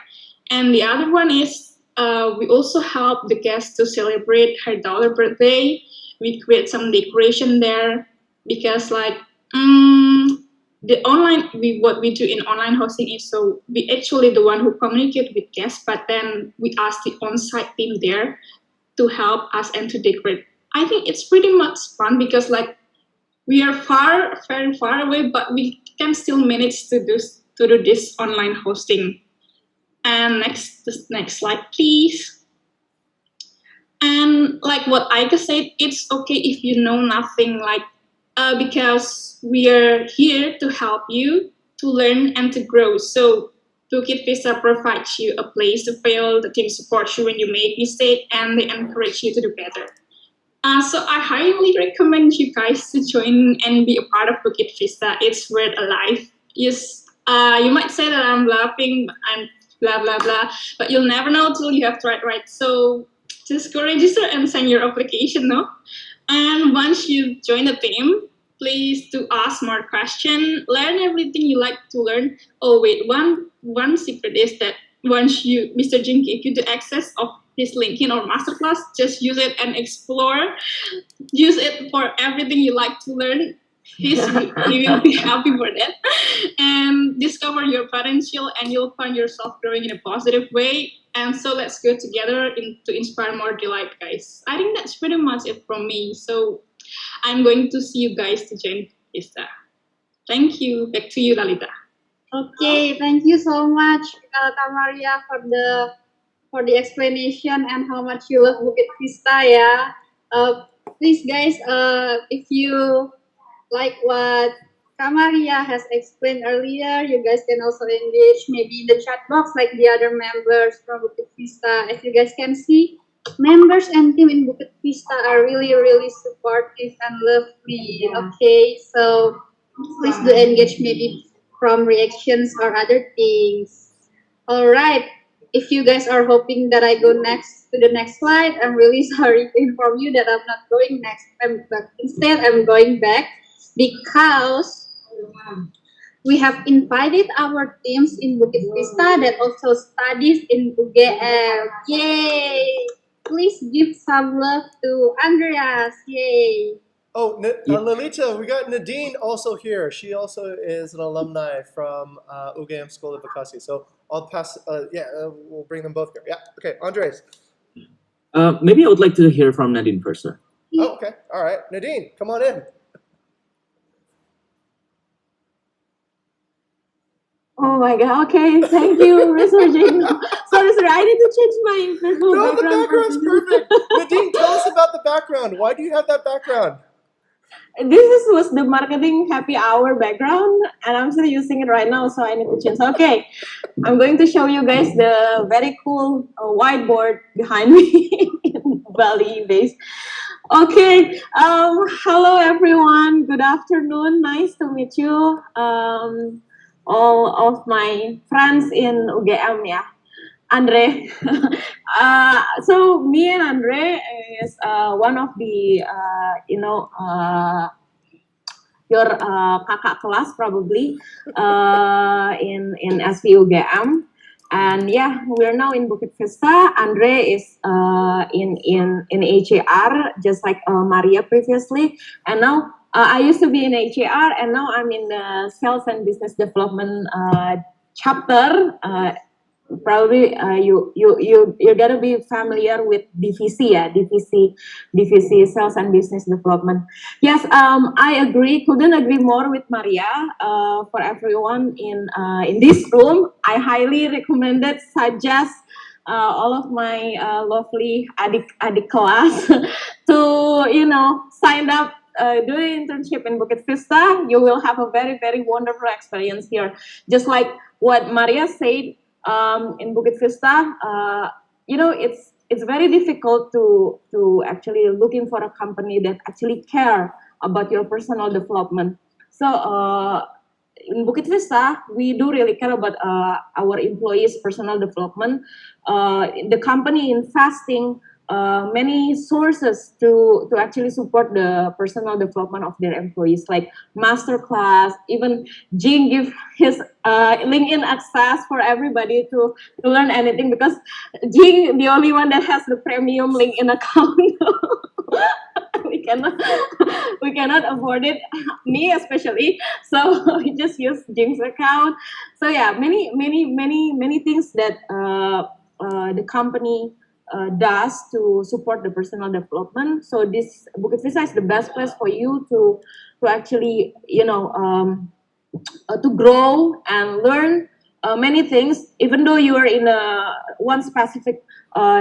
And the other one is we also help the guests to celebrate her daughter's birthday. We create some decoration there because the online what we do in online hosting is, so we actually the one who communicate with guests, but then we ask the on-site team there to help us and to decorate. I think it's pretty much fun because we are very far away, but we can still manage to do this online hosting. And next slide, please. And like what Aika said, it's okay if you know nothing, because we are here to help you to learn and to grow. So Bukit Vista provides you a place to fail. The team supports you when you make mistakes, and they encourage you to do better. So I highly recommend you guys to join and be a part of Bukit Vista. It's worth a life. Yes, you might say that I'm laughing and blah blah blah, but you'll never know till you have tried, right? So just go register and send your application, no? And once you join the team, please do ask more questions. Learn everything you like to learn. Oh wait, one secret is that once Mr. Jin gave you the access of his LinkedIn or masterclass, just use it and explore. Use it for everything you like to learn. He will be happy for that. And discover your potential, and you'll find yourself growing in a positive way. And so let's go together to inspire more delight, guys. I think that's pretty much it from me. So I'm going to see you guys to join Vista. Thank you. Back to you, Lalita. Okay, thank you so much, Kamaria, for the explanation and how much you love Bukit Vista. Yeah. Please, guys, if you like what Kamaria has explained earlier, you guys can also engage maybe in the chat box like the other members from Bukit Vista. As you guys can see, members and team in Bukit Vista are really, really supportive and lovely. Okay, so please do engage maybe from reactions or other things. All right. If you guys are hoping that I go next to the next slide, I'm really sorry to inform you that I'm not going next. Instead, I'm going back because we have invited our teams in Bukit Vista that also studies in UGM. Yay! Please give some love to Andreas. Yay! Oh, Lalita, we got Nadine also here. She also is an alumni from UGM School of Bekasi. So I'll pass, we'll bring them both here. Yeah, okay, Andres. Maybe I would like to hear from Nadine first, sir. Oh, okay, all right. Nadine, come on in. Oh my god, okay, thank you, Mr. Jing. Sorry, I need to change my personal No, the background. background's perfect. Nadine, tell us about the background. Why do you have that background? Was the marketing happy hour background, and I'm still using it right now, so I need to change. Okay, I'm going to show you guys the very cool whiteboard behind me in Bali base. Okay, hello everyone, good afternoon, nice to meet you. All of my friends in UGM, yeah. Andre. So me and Andre is one of the your kakak kelas probably in SVUGM, and yeah, we're now in Bukit Vista. Andre is in HR, just like Maria previously, and now I used to be in HR, and now I'm in the sales and business development chapter. Probably you're gonna be familiar with DVC, yeah, DVC sales and business development. Yes, I agree. Couldn't agree more with Maria. For everyone in this room, I highly recommended, suggest all of my lovely adik class to sign up. Do the internship in Bukit Vista. You will have a very, very wonderful experience here. Just like what Maria said. In Bukit Vista, it's very difficult to actually looking for a company that actually care about your personal development. So in Bukit Vista, we do really care about our employees' personal development. The company investing many sources to actually support the personal development of their employees, like master class. Even Jing give his LinkedIn access for everybody to learn anything, because Jing the only one that has the premium LinkedIn account. we cannot we cannot afford it, me especially, so we just use Jing's account. So yeah, many things that the company does to support the personal development. So this Bukit Vista is the best place for you to actually to grow and learn many things. Even though you are in one specific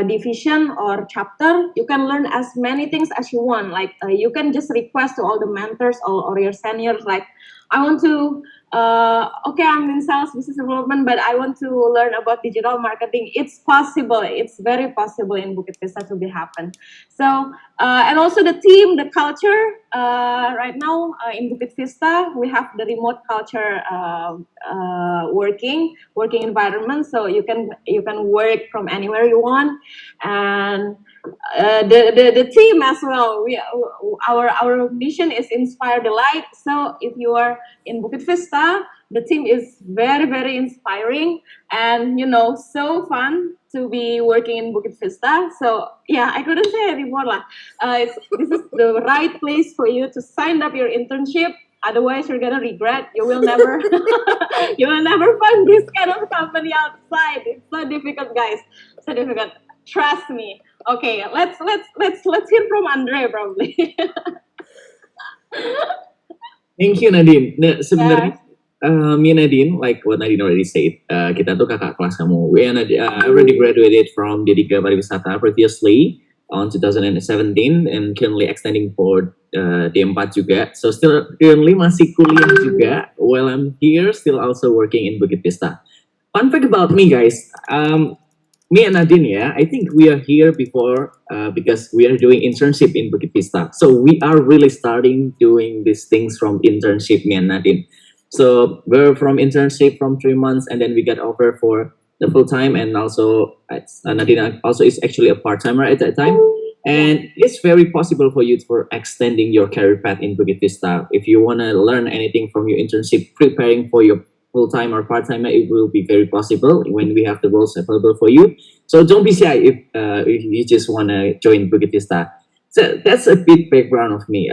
division or chapter, you can learn as many things as you want. Like you can just request to all the mentors or your seniors, like, I want to okay, I'm in sales business development, but I want to learn about digital marketing. It's possible. It's very possible in Bukit Vista to be happen. So and also the team, the culture. Right now in Bukit Vista, we have the remote culture working environment. So you can work from anywhere you want, and the team as well. Our mission is inspire the light. So if you are in Bukit Vista, the team is very inspiring, and so fun to be working in Bukit Vista. So yeah, I couldn't say anymore lah. This is the right place for you to sign up your internship. Otherwise, you're gonna regret. You will never find this kind of company outside. It's so difficult, guys. So difficult. Trust me. Okay, let's hear from Andre probably. Thank you, Nadine. Nah, sebenarnya me and Nadine, like what Nadine already said, kita tuh kakak kelas kamu. I already graduated from D3 Pariwisata previously on 2017 and currently extending for D4 juga. So still currently masih kuliah juga. While I'm here, still also working in Bukit Vista. Fun fact about me, guys. Me and Nadine, I think we are here before because we are doing internship in Bukit Vista. So we are really starting doing these things from internship, me and Nadine. So we're from internship from 3 months, and then we got offer for the full time, and also Nadine also is actually a part timer at that time. And it's very possible for you for extending your career path in Bukit Vista. If you want to learn anything from your internship, preparing for your full-time or part-timer, it will be very possible when we have the roles available for you. So don't be shy if you just want to join Bukit Vista. So that's a bit background of me.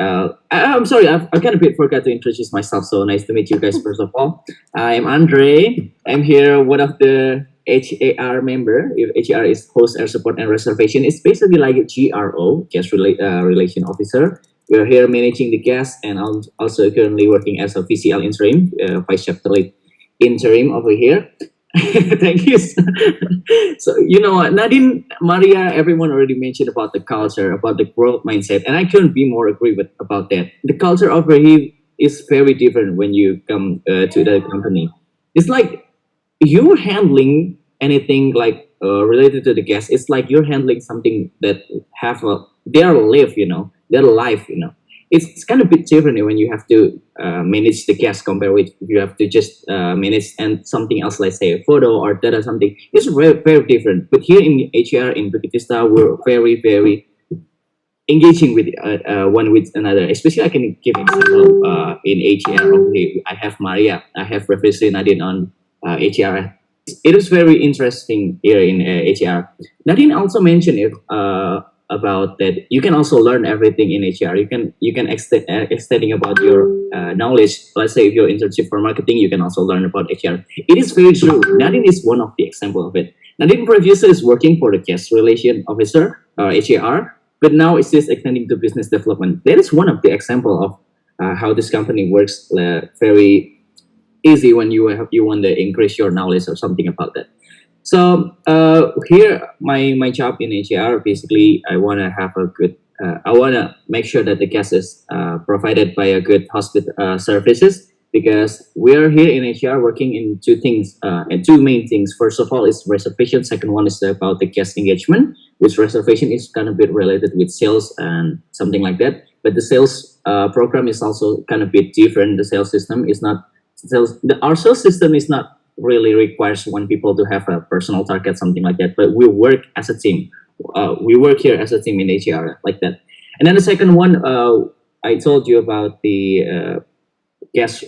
I'm sorry, I kind of forgot to introduce myself. So nice to meet you guys, first of all. I'm Andre. I'm here, one of the HAR member. If HAR is Host Air Support and Reservation, it's basically like a GRO, Guest Relation Officer. We're here managing the guests, and I'm also currently working as a VCL interim, Vice Chapter Lead interim over here. Thank you. So Nadine, Maria, everyone already mentioned about the culture, about the growth mindset, and I couldn't be more agree with about that. The culture over here is very different when you come to the company. It's like you're handling anything like related to the guests. It's like you're handling something that have their life, their life, It's kind of a bit different when you have to manage the guests compared with if you have to just manage and something else, let's say a photo or data something. It's very different. But here in HR in Bukit Vista, we're very engaging with one with another. Especially, I can give an example in HR. Okay, I have Maria, I have previously Nadine on HR. It is very interesting here in HR. Nadine also mentioned it. About that, you can also learn everything in HR. You can extending about your knowledge. Let's say if you're internship for marketing, you can also learn about HR. It is very true. Nadine is one of the example of it. Nadine previously is working for the guest relation officer or HAR, but now it's just extending to business development. That is one of the example of how this company works. Very easy when you want to increase your knowledge or something about that. So here, my job in HR, basically, I want to have a good, I want to make sure that the guest is provided by a good hospital services, because we are here in HR working in two things, and two main things. First of all is reservation. Second one is about the guest engagement, which reservation is kind of a bit related with sales and something like that. But the sales program is also kind of a bit different. The sales system is not our sales system is not really requires one people to have a personal target, something like that. But we work as a team. We work here as a team in HR like that. And then the second one, I told you about the guest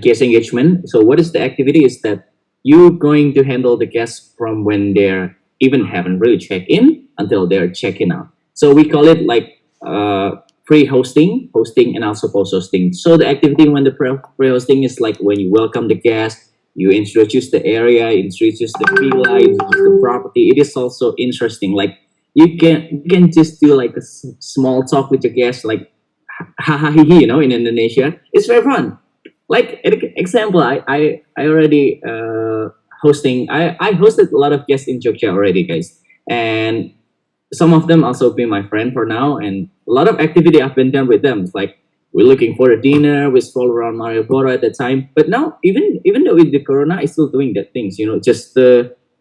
guest engagement. So what is the activity? Is that you're going to handle the guests from when they're even haven't really checked in until they're checking out. So we call it like pre-hosting, hosting, and also post-hosting. So the activity when the pre-hosting is like when you welcome the guest, you introduce the area, introduce the villa, introduce the property. It is also interesting. Like you can just do like a small talk with your guest, like ha ha he, in Indonesia. It's very fun. Like example, I already hosting. I hosted a lot of guests in Jogja already, guys, and some of them also been my friend for now, and a lot of activity I've been done with them. It's like we're looking for a dinner, we stroll around Malioboro at the time. But now, even though with the Corona, I still doing that things, just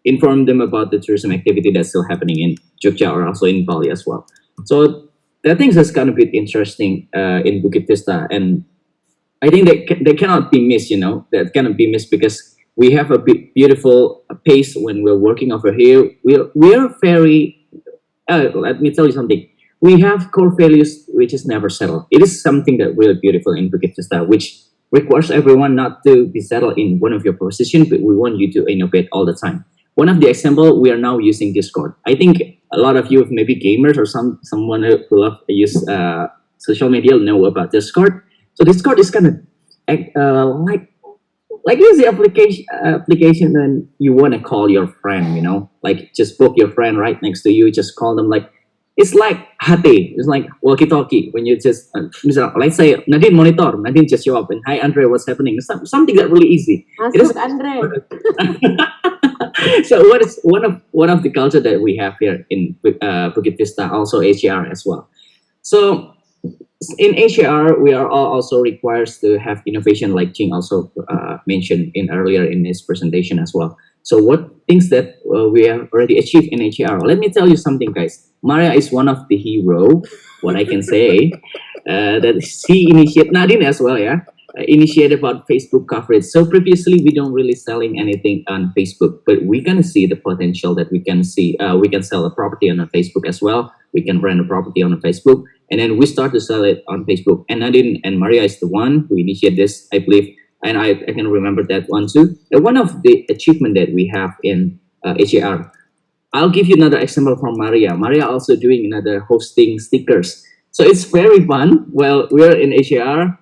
inform them about the tourism activity that's still happening in Jogja or also in Bali as well. So that things is kind of bit interesting in Bukit Vista, and I think they cannot be missed. That cannot be missed because we have a beautiful pace when we're working over here. We're very. Let me tell you something. We have core values which is never settled. It is something that really beautiful in Bukit Vista, which requires everyone not to be settled in one of your positions, but we want you to innovate all the time. One of the example, we are now using Discord. I think a lot of you, maybe gamers or someone who love to use social media, know about Discord. So Discord is kind of like easy application, and you want to call your friend, like just book your friend right next to you, just call them. Like it's like HT, it's like walkie-talkie. When you just let's say Nadine monitor, Nadine just show up and hi Andre, what's happening? Something that really easy. It is Andre. So what is one of the culture that we have here in Bukit Vista, also HR as well. So in HR, we are all also requires to have innovation, like Jing also mentioned earlier in his presentation as well. So what things that we have already achieved in HR? Let me tell you something, guys. Maria is one of the hero. What I can say that she initiated, Nadine as well, yeah, initiated about Facebook coverage. So previously we don't really selling anything on Facebook, but we can see the potential that we can see. We can sell a property on a Facebook as well. We can rent a property on a Facebook. And then we start to sell it on Facebook. And Nadine and Maria is the one who initiated this, I believe. And I can remember that one too. And one of the achievement that we have in HAR, I'll give you another example from Maria. Maria also doing another hosting stickers. So it's very fun. Well, we're in HAR.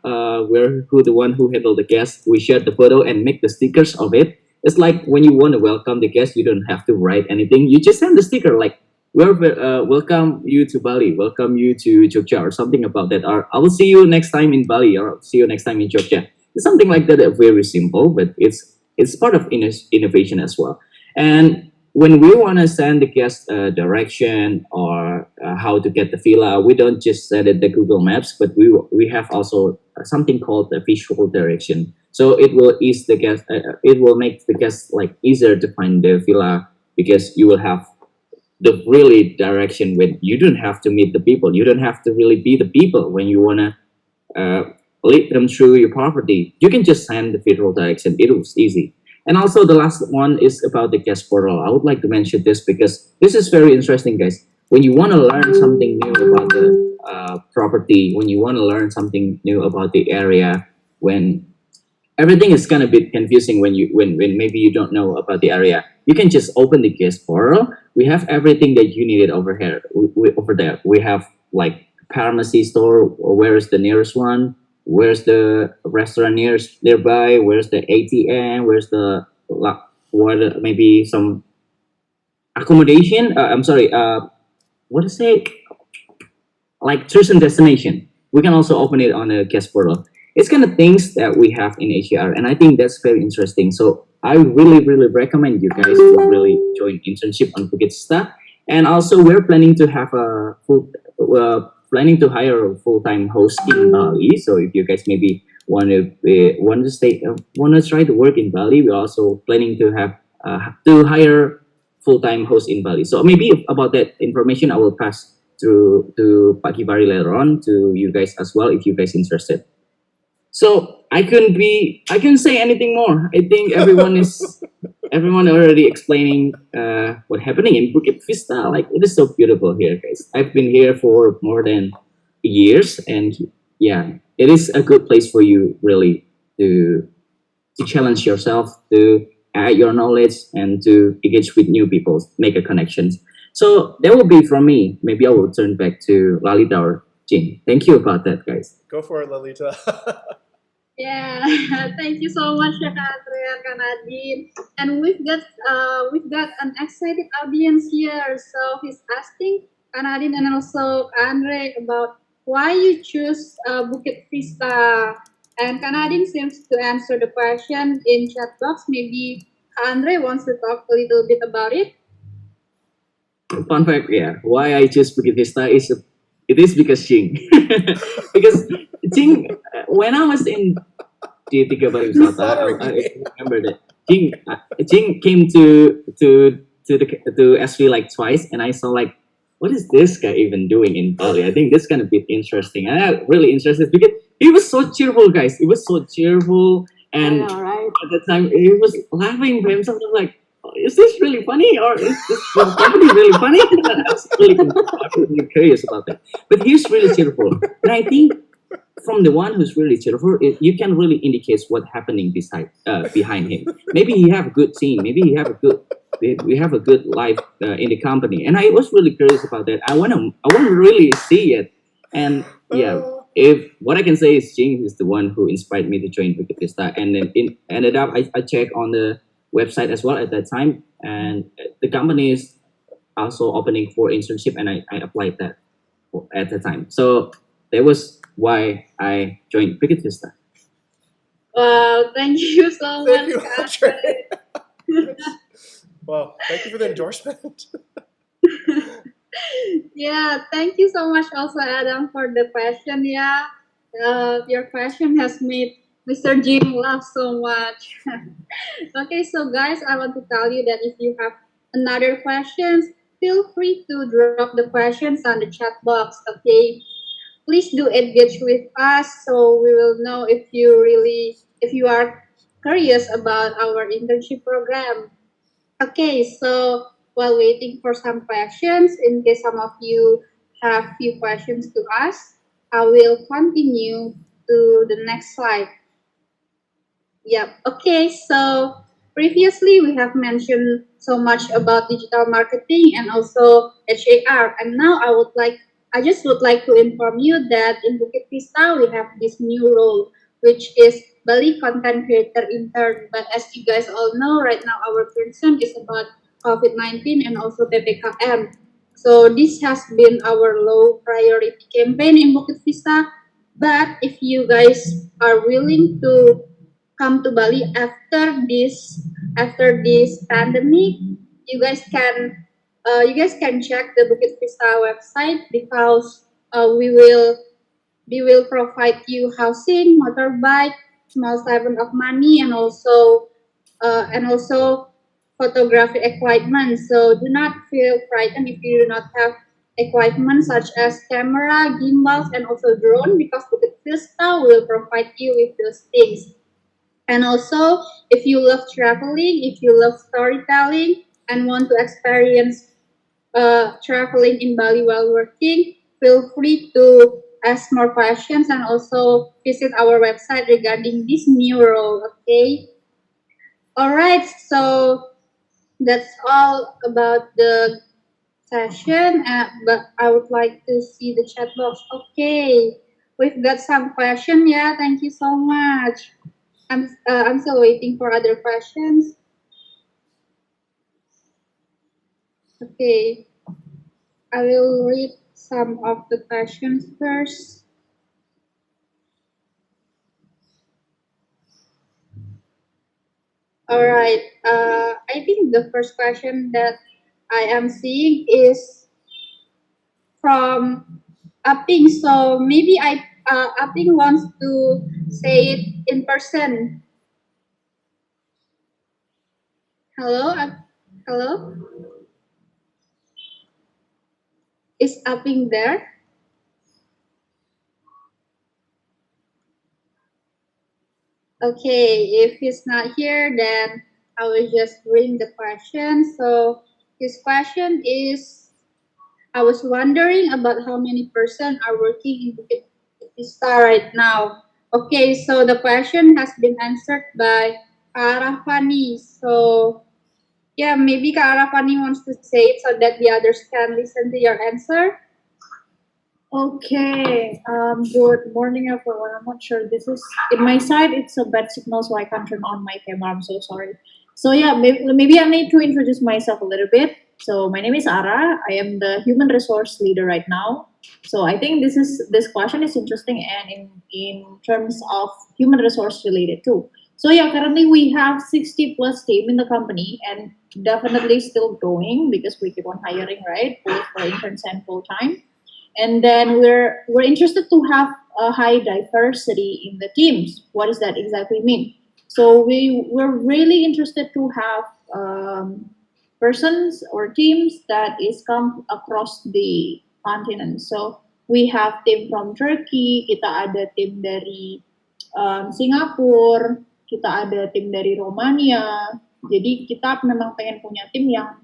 We're the one who handle the guests. We share the photo and make the stickers of it. It's like when you want to welcome the guest, you don't have to write anything. You just send the sticker like, welcome you to Bali, welcome you to Jogja, or something about that. Or I will see you next time in Bali, or I'll see you next time in Jogja. It's something like that, very simple, but it's part of innovation as well. And when we want to send the guest direction or how to get the villa, we don't just set it the Google Maps, but we have also something called the visual direction. So it will ease the guest. It will make the guests like easier to find the villa because you will have the really direction when you don't have to meet the people. You don't have to really be the people when you want to lead them through your property. You can just send the visual direction. It was easy. And also the last one is about the guest portal. I would like to mention this because this is very interesting, guys. When you want to learn something new about the property, when you want to learn something new about the area, when everything is kind of a bit confusing when maybe you don't know about the area, you can just open the guest portal. We have everything that you needed over here. Over there, we have like pharmacy store. Where is the nearest one? Where's the restaurant nearby? Where's the ATM? Where's the maybe some accommodation? I'm sorry. What is it? Like tourism destination. We can also open it on a guest portal. It's kind of things that we have in HCR, and I think that's very interesting. So I really recommend you guys to really join internship on Bukit Vista. And also we're planning to have a planning to hire a full-time host in Bali. So if you guys maybe want to try to work in Bali, we're also planning to have to hire full-time host in Bali. So maybe about that information I will pass through to Pak Kibari later on to you guys as well if you guys interested. So I couldn't say anything more. I think everyone already explaining what happening in Bukit Vista. Like it is so beautiful here, guys. I've been here for more than years, and yeah, it is a good place for you really to challenge yourself, to add your knowledge, and to engage with new people, make a connections. So that will be from me. Maybe I will turn back to Lalita or Jing. Thank you about that, guys. Go for it, Lalita. Yeah, thank you so much, Kak Andrea, Kak Nadine. And we've got an excited audience here. So he's asking Kak Nadine and also Kak Andre about why you choose Bukit Vista. And Kak Nadine seems to answer the question in chat box. Maybe Kak Andre wants to talk a little bit about it. Fun fact, yeah, why I choose Bukit Vista it is because Jing. Because Jing, when I was in di Tiga Pariwisata, I remember that Jing came to SV like twice, and I saw like, what is this guy even doing in Bali? I think this kind of bit interesting. And I'm really interested because he was so cheerful, guys. He was so cheerful, and right. at the time he was laughing by himself. I was like, oh, is this really funny, or is this company really funny? I was really curious about that. But he's really cheerful, and I think from the one who's really cheerful, you can really indicate what's happening behind him. Maybe he have a good team. Maybe we have a good life in the company. And I was really curious about that. I wanna really see it. And yeah, if what I can say is Jing is the one who inspired me to join Bukit Vista. And then ended up I checked on the website as well at that time, and the company is also opening for internship, and I applied that at the time. So that was why I joined Bukit Vista. Wow, thank you so Thank much, you, Kak Andre. Andre. Wow, thank you for the endorsement. Yeah, thank you so much also Adam for the question. Yeah, your question has made Mr. Jim laugh so much. Okay, so guys, I want to tell you that if you have another questions, feel free to drop the questions on the chat box. Okay, please do engage with us so we will know if you are curious about our internship program. Okay, so while waiting for some questions, in case some of you have few questions to ask, I will continue to the next slide. Yep. Okay, so previously we have mentioned so much about digital marketing and also HAR, and now I just would like to inform you that in Bukit Vista we have this new role, which is Bali Content Creator Intern. But as you guys all know, right now our concern is about COVID-19 and also PPKM. So this has been our low priority campaign in Bukit Vista. But if you guys are willing to come to Bali after this pandemic, you guys can check the Bukit Vista website because we will provide you housing, motorbike, small stipend of money, and also photography equipment. So do not feel frightened if you do not have equipment such as camera, gimbals, and also drone because Bukit Vista will provide you with those things. And also, if you love traveling, if you love storytelling, and want to experience traveling in Bali while working, feel free to ask more questions and also visit our website regarding this new role. Okay. All right. So that's all about the session. But I would like to see the chat box. Okay. We've got some question. Yeah. Thank you so much. I'm still waiting for other questions. Okay, I will read some of the questions first. All right. I think the first question that I am seeing is from Upping. So maybe Upping wants to say it in person. Hello, hello. Is Upping there? Okay, if he's not here, then I will just bring the question. So his question is, I was wondering about how many person are working in Bukit Vista right now. Okay, so the question has been answered by Kak Arafani. So yeah, maybe Kak Arafani wants to say it so that the others can listen to your answer. Okay, good morning everyone. I'm not sure this is in my side. It's a bad signal, so I can't turn on my camera. I'm so sorry. So yeah, maybe I need to introduce myself a little bit. So my name is Ara. I am the human resource leader right now. So I think this question is interesting and in terms of human resource related too. So yeah, currently we have 60 plus team in the company and definitely still growing because we keep on hiring, right? Both for interns and full time. And then we're interested to have a high diversity in the teams. What does that exactly mean? So we're really interested to have persons or teams that is come across the continent. So we have tim from Turkey, kita ada tim dari Singapura, kita ada tim dari Romania. Jadi kita memang pengen punya tim yang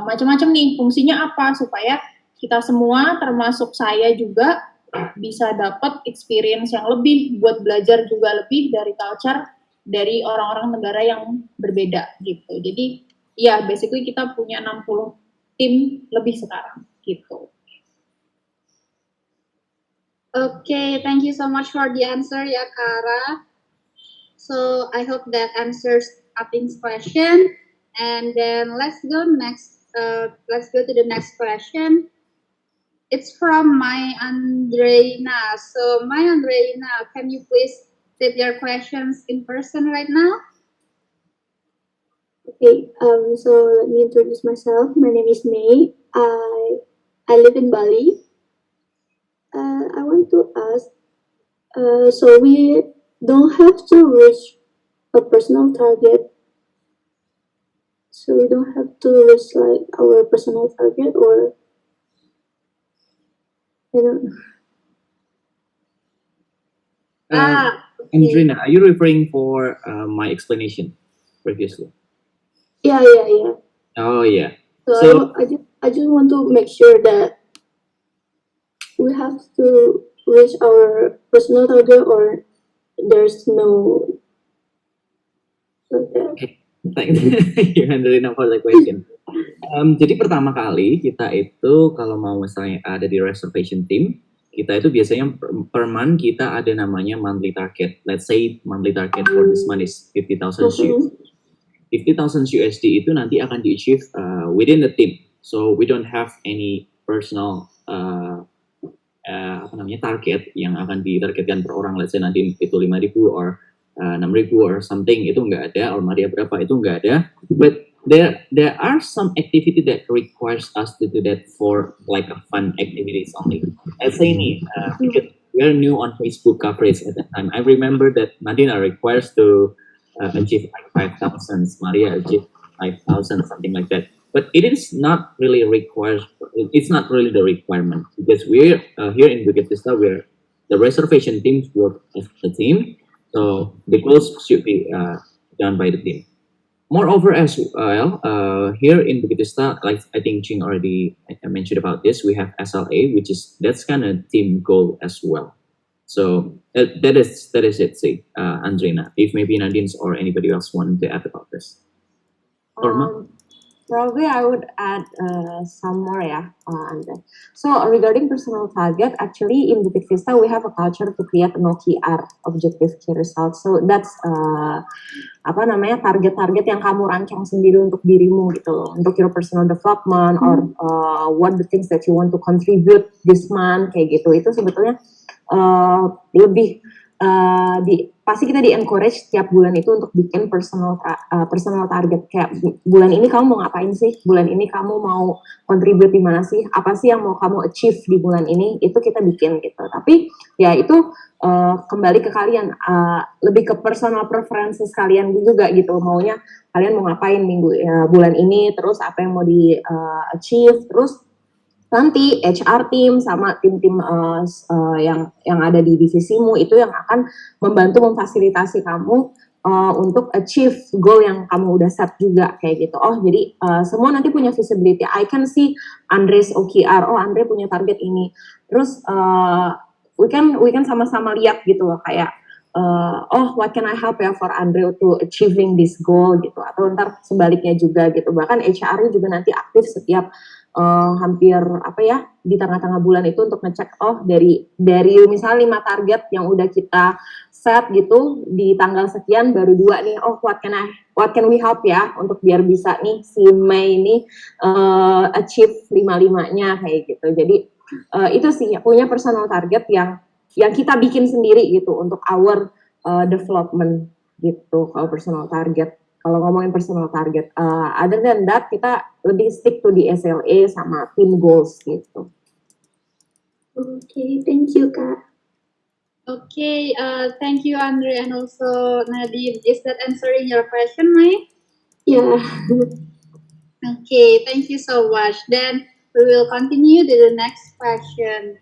macam-macam nih, fungsinya apa supaya kita semua termasuk saya juga bisa dapat experience yang lebih buat belajar juga lebih dari culture dari orang-orang negara yang berbeda gitu. Jadi ya basically kita punya 60 tim lebih sekarang gitu. Okay, thank you so much for the answer, ya Kara. So I hope that answers Aping's question. And then let's go next. Let's go to the next question. It's from my Andreina. So my Andreina, can you please state your questions in person right now? Okay, so let me introduce myself. My name is May. I live in Bali. I want to ask, so we don't have to reach a personal target. So we don't have to reach like our personal target, or you know. Okay. Andrina, are you referring for my explanation previously? Yeah. Oh yeah. So I just want to make sure that we have to reach our personal target, or there's no. Okay. Thank you, Andrina, for the question. Jadi pertama kali kita itu kalau mau misalnya ada di reservation team, kita itu biasanya per month kita ada namanya monthly target. Let's say monthly target for this month is 50,000 USD. 50,000 USD itu nanti akan di-achieve within the team. So we don't have any personal target yang akan ditargetkan per orang. Let's say nanti itu 5.000 or 6.000 or something, itu nggak ada. Or Maria berapa, itu nggak ada. But there are some activity that requires us to do that for like a fun activities only. Let's say ini, because we are new on Facebook coverage at that time. I remember that Nadina requires to achieve like 5,000, Maria achieve 5,000, something like that. But it is not really required. It's not really the requirement because we're here in Bukit Vista, where the reservation teams work as a team. So the goals should be done by the team. Moreover, as well, here in Bukit Vista, like I think Jing already mentioned about this, we have SLA, that's kind of team goal as well. So that is it, say, Andrina. If maybe Nadine or anybody else wanted to add about this. Probably I would add some more Andre. So regarding personal target, actually in Bukit Vista we have a culture to create an OKR, objective key results. So that's target-target yang kamu rancang sendiri untuk dirimu gitu loh, untuk your personal development or what the things that you want to contribute this month kayak gitu. Itu sebetulnya lebih pasti kita di-encourage setiap bulan itu untuk bikin personal target, kayak bulan ini kamu mau ngapain sih, bulan ini kamu mau contribute di mana sih, apa sih yang mau kamu achieve di bulan ini, itu kita bikin gitu. Tapi ya itu kembali ke kalian, lebih ke personal preferences kalian juga gitu, maunya kalian mau ngapain bulan ini, terus apa yang mau di achieve, terus nanti HR team sama tim-tim yang ada di divisimu itu yang akan membantu memfasilitasi kamu untuk achieve goal yang kamu udah set juga kayak gitu. Oh jadi semua nanti punya visibility. I can see Andre's OKR. Oh Andre punya target ini. Terus we can sama-sama lihat gitu loh kayak oh what can I help ya for Andre to achieving this goal gitu. Atau ntar sebaliknya juga gitu. Bahkan HR juga nanti aktif setiap hampir apa ya di tengah-tengah bulan itu untuk ngecek oh dari misalnya 5 target yang udah kita set gitu di tanggal sekian baru 2 nih oh what can we help ya untuk biar bisa nih si Mei ini achieve 5-5-nya kayak gitu. Jadi itu sih punya personal target yang kita bikin sendiri gitu untuk our development gitu kalau personal target. Kalau ngomongin personal target, other than that kita lebih stick to the SLA sama team goals gitu. Okay, thank you, Kak. Okay, thank you, Andre, and also Nadine. Is that answering your question, Mai? Yeah. Okay, thank you so much. Then we will continue to the next question.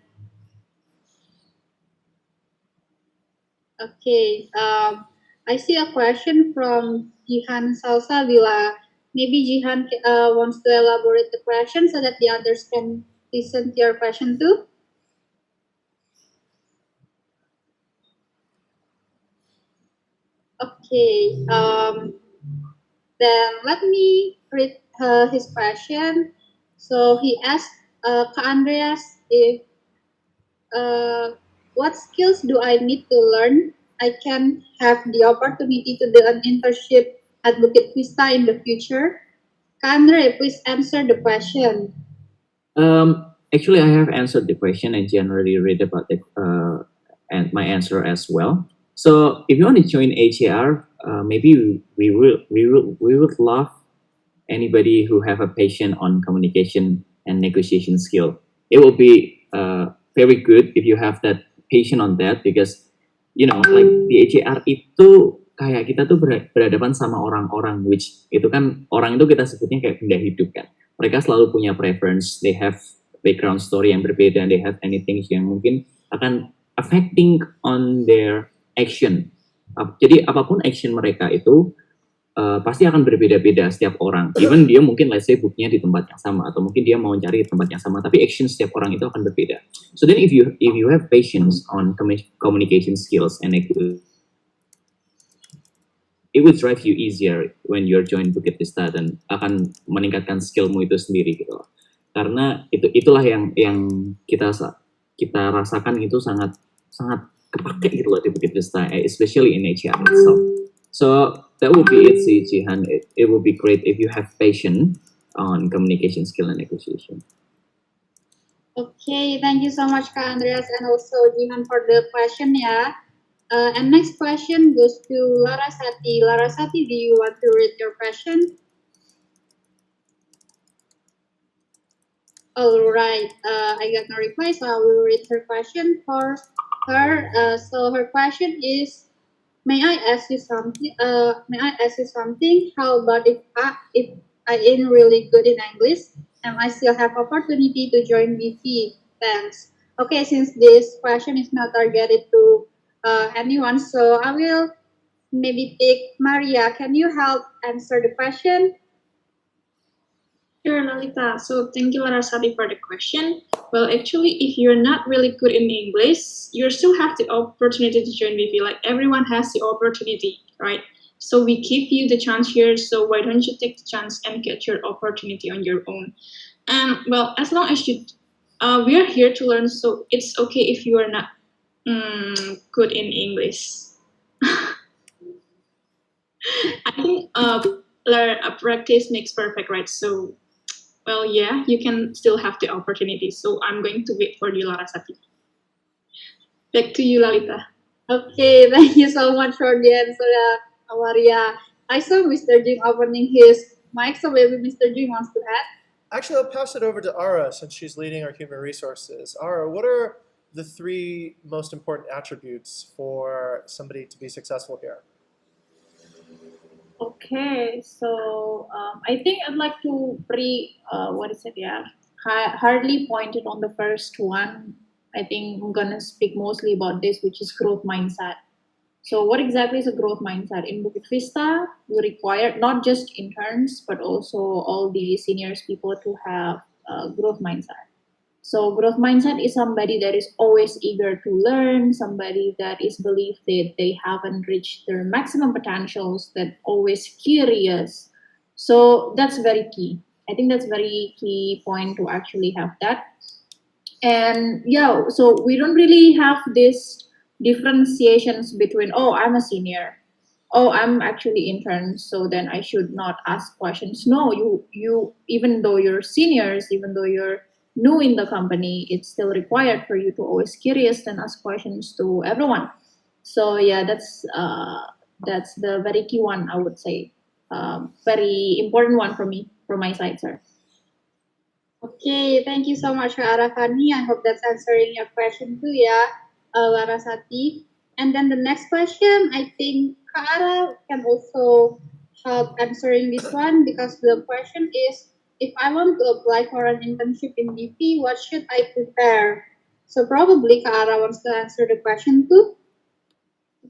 Okay, I see a question from Jihan Salsabila. Maybe Jihan wants to elaborate the question so that the others can listen to your question too. Okay, then let me read his question. So he asked Kak Andreas if what skills do I need to learn? I can have the opportunity to do an internship at Bukit Vista in the future. Kak Andre, please answer the question. Actually, I have answered the question and generally read about it and my answer as well. So, if you want to join HAR, maybe we would love anybody who have a passion on communication and negotiation skill. It will be very good if you have that passion on that because like di HAR itu kayak kita tuh berhadapan sama orang-orang which itu kan orang itu kita sebutnya kayak benda hidup kan. Mereka selalu punya preference, they have background story yang berbeda, they have anything yang mungkin akan affecting on their action. Jadi apapun action mereka itu pasti akan berbeda-beda setiap orang. Even dia mungkin let's say booknya di tempat yang sama atau mungkin dia mau cari tempat yang sama, tapi action setiap orang itu akan berbeda. So then if you have patience on communication skills and it will drive you easier when you're join Bukit Vista dan akan meningkatkan skillmu itu sendiri gitu. Karena itulah yang kita rasakan itu sangat kepake gitu loh di Bukit Vista, especially in HR itself. So that would be it, sih, Jihan. It would be great if you have patience on communication skill and negotiation. Okay, thank you so much, Kak Andreas, and also Jihan for the question, yeah. And next question goes to Larasati. Larasati, do you want to read your question? All right, I got no reply, so I will read her question for her. So her question is, may I ask you something? How about if I ain't really good in English, and I still have opportunity to join BP? Thanks. Okay, since this question is not targeted to anyone, so I will maybe pick Maria. Can you help answer the question? Sure, Lalita. So thank you, Larasati, for the question. Well, actually, if you're not really good in English, you still have the opportunity to join BP. Like everyone has the opportunity, right? So we give you the chance here. So why don't you take the chance and get your opportunity on your own? And well, as long as you, we are here to learn. So it's okay if you are not good in English. I think practice makes perfect, right? So. Well, yeah, you can still have the opportunity. So I'm going to wait for you, Larasati. Back to you, Lalita. Okay, thank you so much for the answer, Maria. I saw Mr. Jing opening his mic, so maybe Mr. Jing wants to add. Actually, I'll pass it over to Ara since she's leading our human resources. Ara, what are the 3 most important attributes for somebody to be successful here? Okay, so I think I'd like to hardly pointed on the first one. I think I'm gonna speak mostly about this, which is growth mindset. So, what exactly is a growth mindset? In Bukit Vista, we require not just interns, but also all the seniors people to have a growth mindset. So, growth mindset is somebody that is always eager to learn, somebody that is believed that they haven't reached their maximum potentials, that always curious. So, that's very key. I think that's very key point to actually have that. And yeah, so we don't really have this differentiations between, oh, I'm a senior, oh, I'm actually intern, so then I should not ask questions. No, you even though you're seniors, even though you're new in the company, it's still required for you to always curious and ask questions to everyone. So yeah, that's the very key one, I would say. Very important one for me, from my side, sir. Okay, thank you so much, Kak Arafani. I hope that's answering your question too, ya, Larasati. And then the next question, I think Kak Ara can also help answering this one because the question is, if I want to apply for an internship in BP, what should I prepare? So probably Kak Ara wants to answer the question too.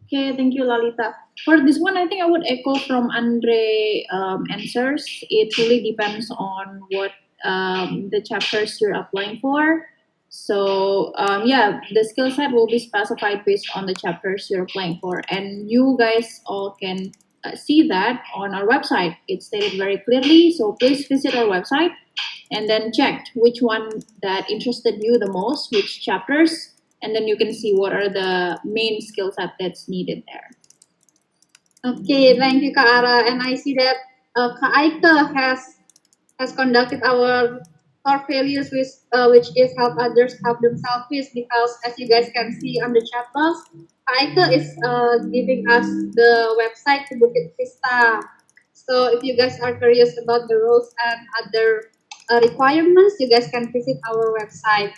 Okay, thank you, Lalita. For this one, I think I would echo from Andre answers. It really depends on what the chapters you're applying for. So yeah, the skill set will be specified based on the chapters you're applying for, and you guys all can see that on our website. It's stated very clearly. So please visit our website and then check which one that interested you the most, which chapters, and then you can see what are the main skill set that's needed there. Okay, thank you, Kak Ara. And I see that Kak Aika has conducted our core values, which is help others help themselves with, because as you guys can see on the chat box, Kak Aika is giving us the website to Bukit Vista. So if you guys are curious about the rules and other requirements, you guys can visit our website.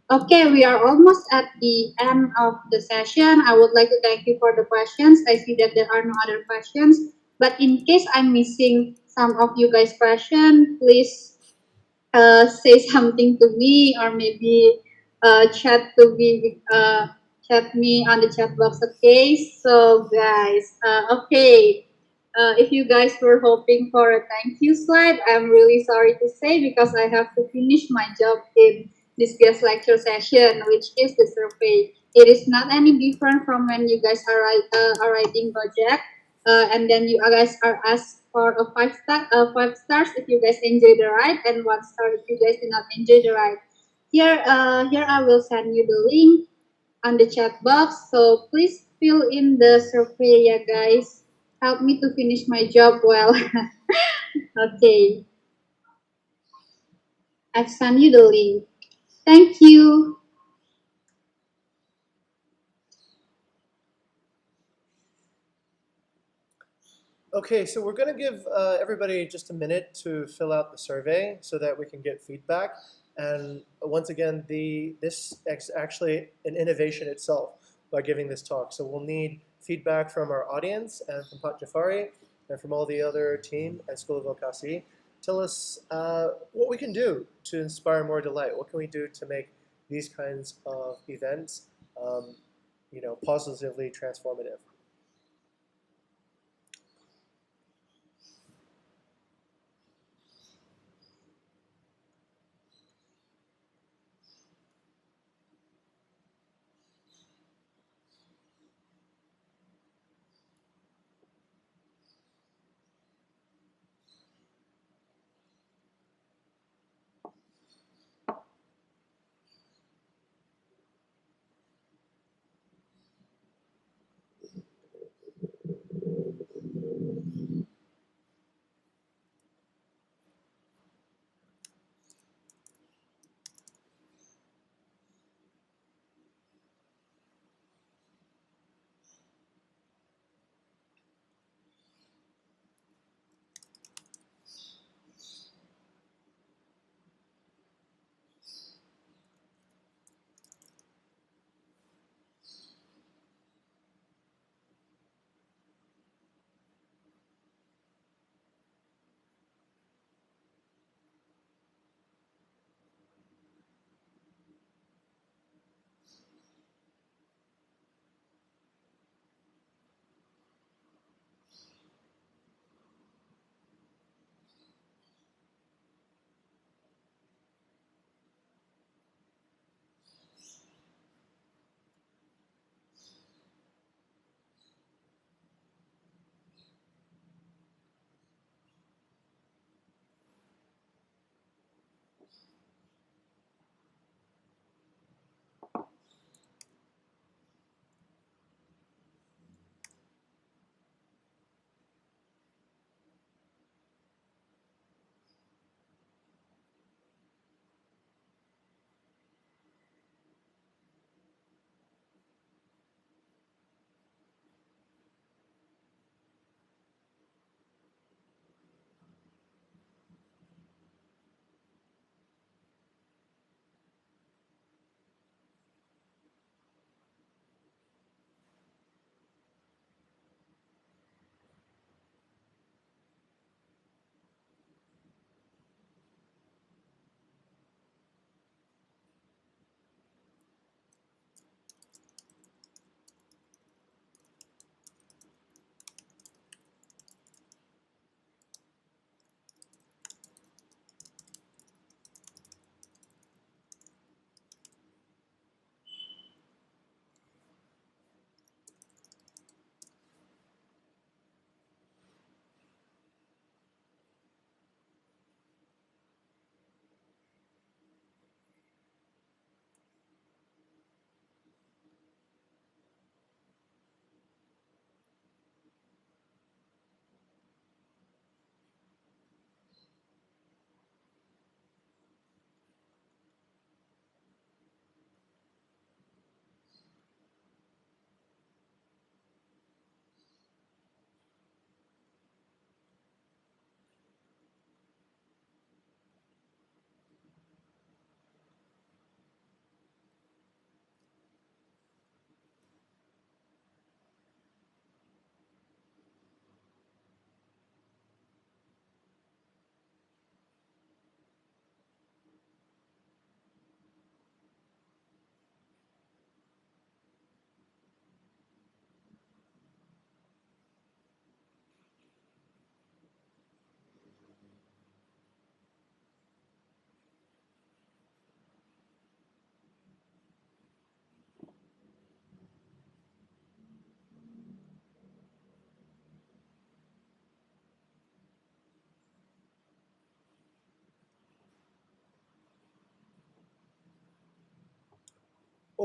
Okay, we are almost at the end of the session. I would like to thank you for the questions. I see that there are no other questions, but in case I'm missing some of you guys' question, please say something to me, or maybe chat me on the chat box. Okay, so guys, okay. If you guys were hoping for a thank you slide, I'm really sorry to say, because I have to finish my job in this guest lecture session, which is the survey. It is not any different from when you guys are writing project, and then you guys are asked for a 5 stars if you guys enjoy the ride, and 1 star if you guys did not enjoy the ride. Here I will send you the link on the chat box. So please fill in the survey, yeah, guys. Help me to finish my job well. Okay, I've sent you the link. Thank you. Okay, so we're going to give everybody just a minute to fill out the survey so that we can get feedback. And once again, this is actually an innovation itself by giving this talk. So we'll need feedback from our audience and from Pak Jafari and from all the other team at School of Vokasi. Tell us what we can do to inspire more delight. What can we do to make these kinds of events, positively transformative?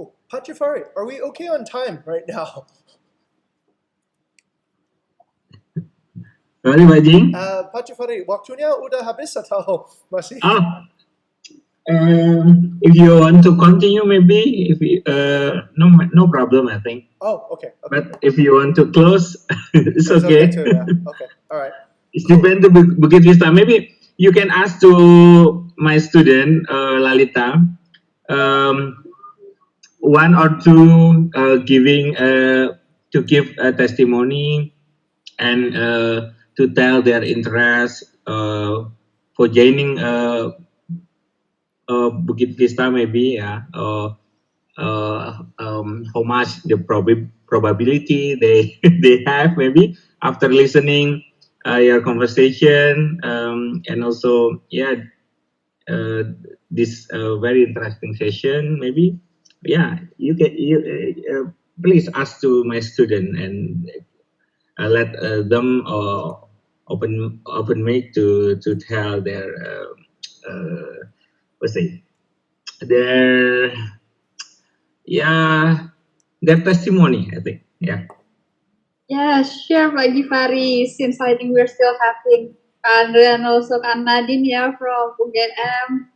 Oh, Pak Jafari, are we okay on time right now? Sorry, Pak Jing. Pak Jafari, waktunya udah habis atau masih? Oh, if you want to continue, maybe if you, no problem, I think. Oh, okay. But if you want to close, it's That's okay. too, yeah. Okay, all right. It's depend to Bukit Vista. Maybe you can ask to my student Lalita, one or two giving to give a testimony and to tell their interest for joining Bukit Vista, maybe, yeah. How much the probability they they have, maybe after listening your conversation, and also, yeah, this very interesting session, maybe, yeah, you can, please ask to my student and let them open mic to tell their what's it, their, yeah, their testimony, I think, yeah. Yeah, sure, Pak Givari. Since I think we're still having Andre and also Kak Nadine, yeah, from UGM.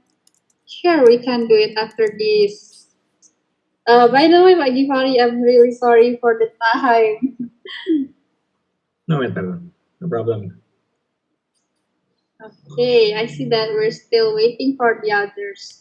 Sure, we can do it after this. By the way, Pak Givari, I'm really sorry for the time. No matter, no problem. Okay, I see that we're still waiting for the others.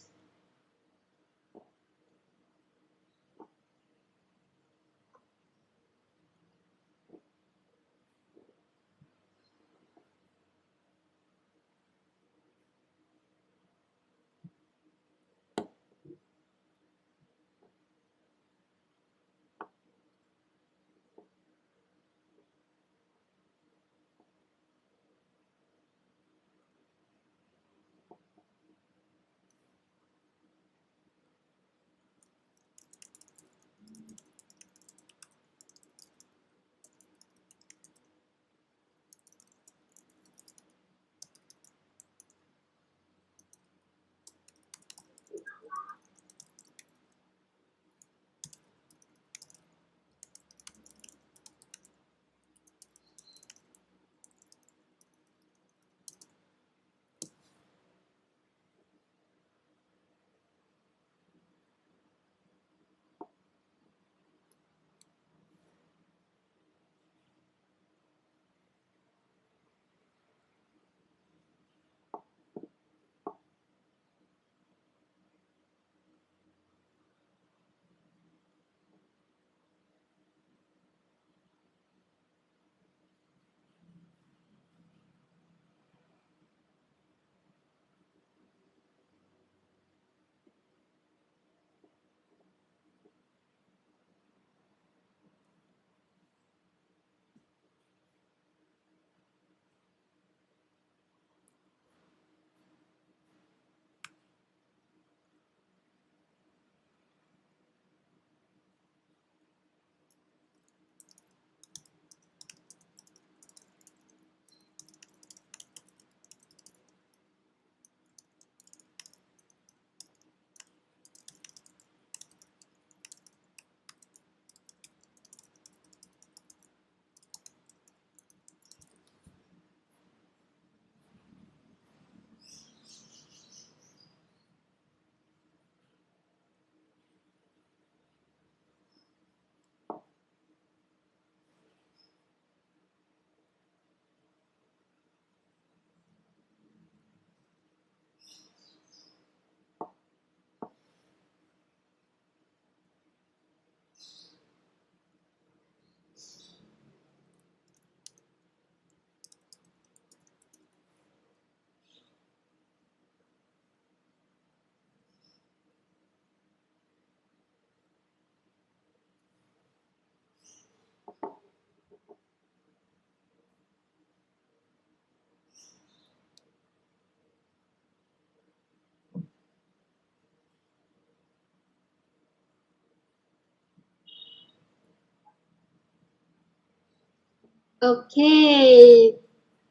Okay,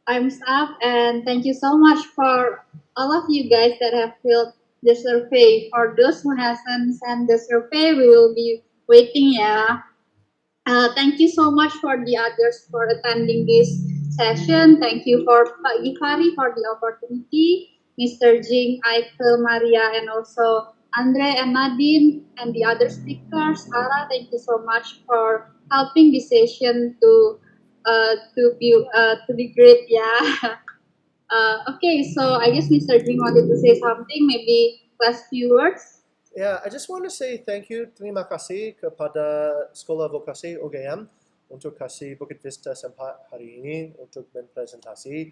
time's up, and thank you so much for all of you guys that have filled the survey. For those who hasn't sent the survey, we will be waiting, yeah. Thank you so much for the others for attending this session. Thank you for Pak Gifari for the opportunity, Mr. Jing, Aike, Maria, and also Andre and Nadine, and the other speakers. Ara, thank you so much for helping this session to be great. Yeah. Okay, so I guess Mr. Jing wanted to say something. Maybe last few words. Yeah, I just want to say thank you, terima kasih kepada Sekolah Vokasi UGM untuk kasih Bukit Vista sempat hari ini untuk mempresentasi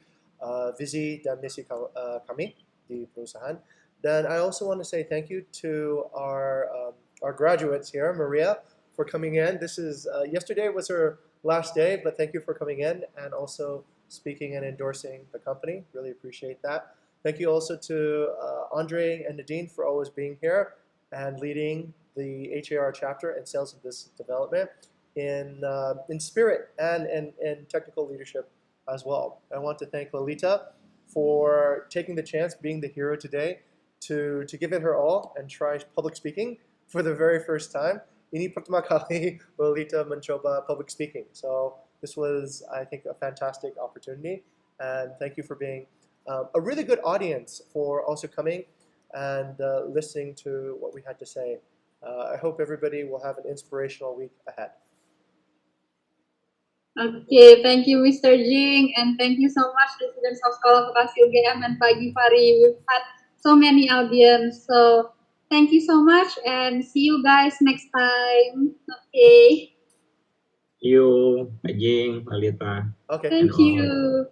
visi dan misi kami di perusahaan. Dan I also want to say thank you to our graduates here, Maria, for coming in. This is yesterday was her last day, but thank you for coming in and also speaking and endorsing the company. Really appreciate that. Thank you also to Andre and Nadine for always being here and leading the HAR chapter and sales and business development in spirit and in technical leadership as well. I want to thank Lolita for taking the chance, being the hero today, to give it her all and try public speaking for the very first time. Ini pertama kali Lolita mencoba public speaking. So this was, I think, a fantastic opportunity. And thank you for being a really good audience for also coming and listening to what we had to say. I hope everybody will have an inspirational week ahead. Okay, thank you, Mr. Jing, and thank you so much, residents of Sekolah Vokasi UGM and Pak Gifari. We've had so many audience, so thank you so much, and see you guys next time. Okay. You, Pak Jing, Alita. Okay. Thank And all. you.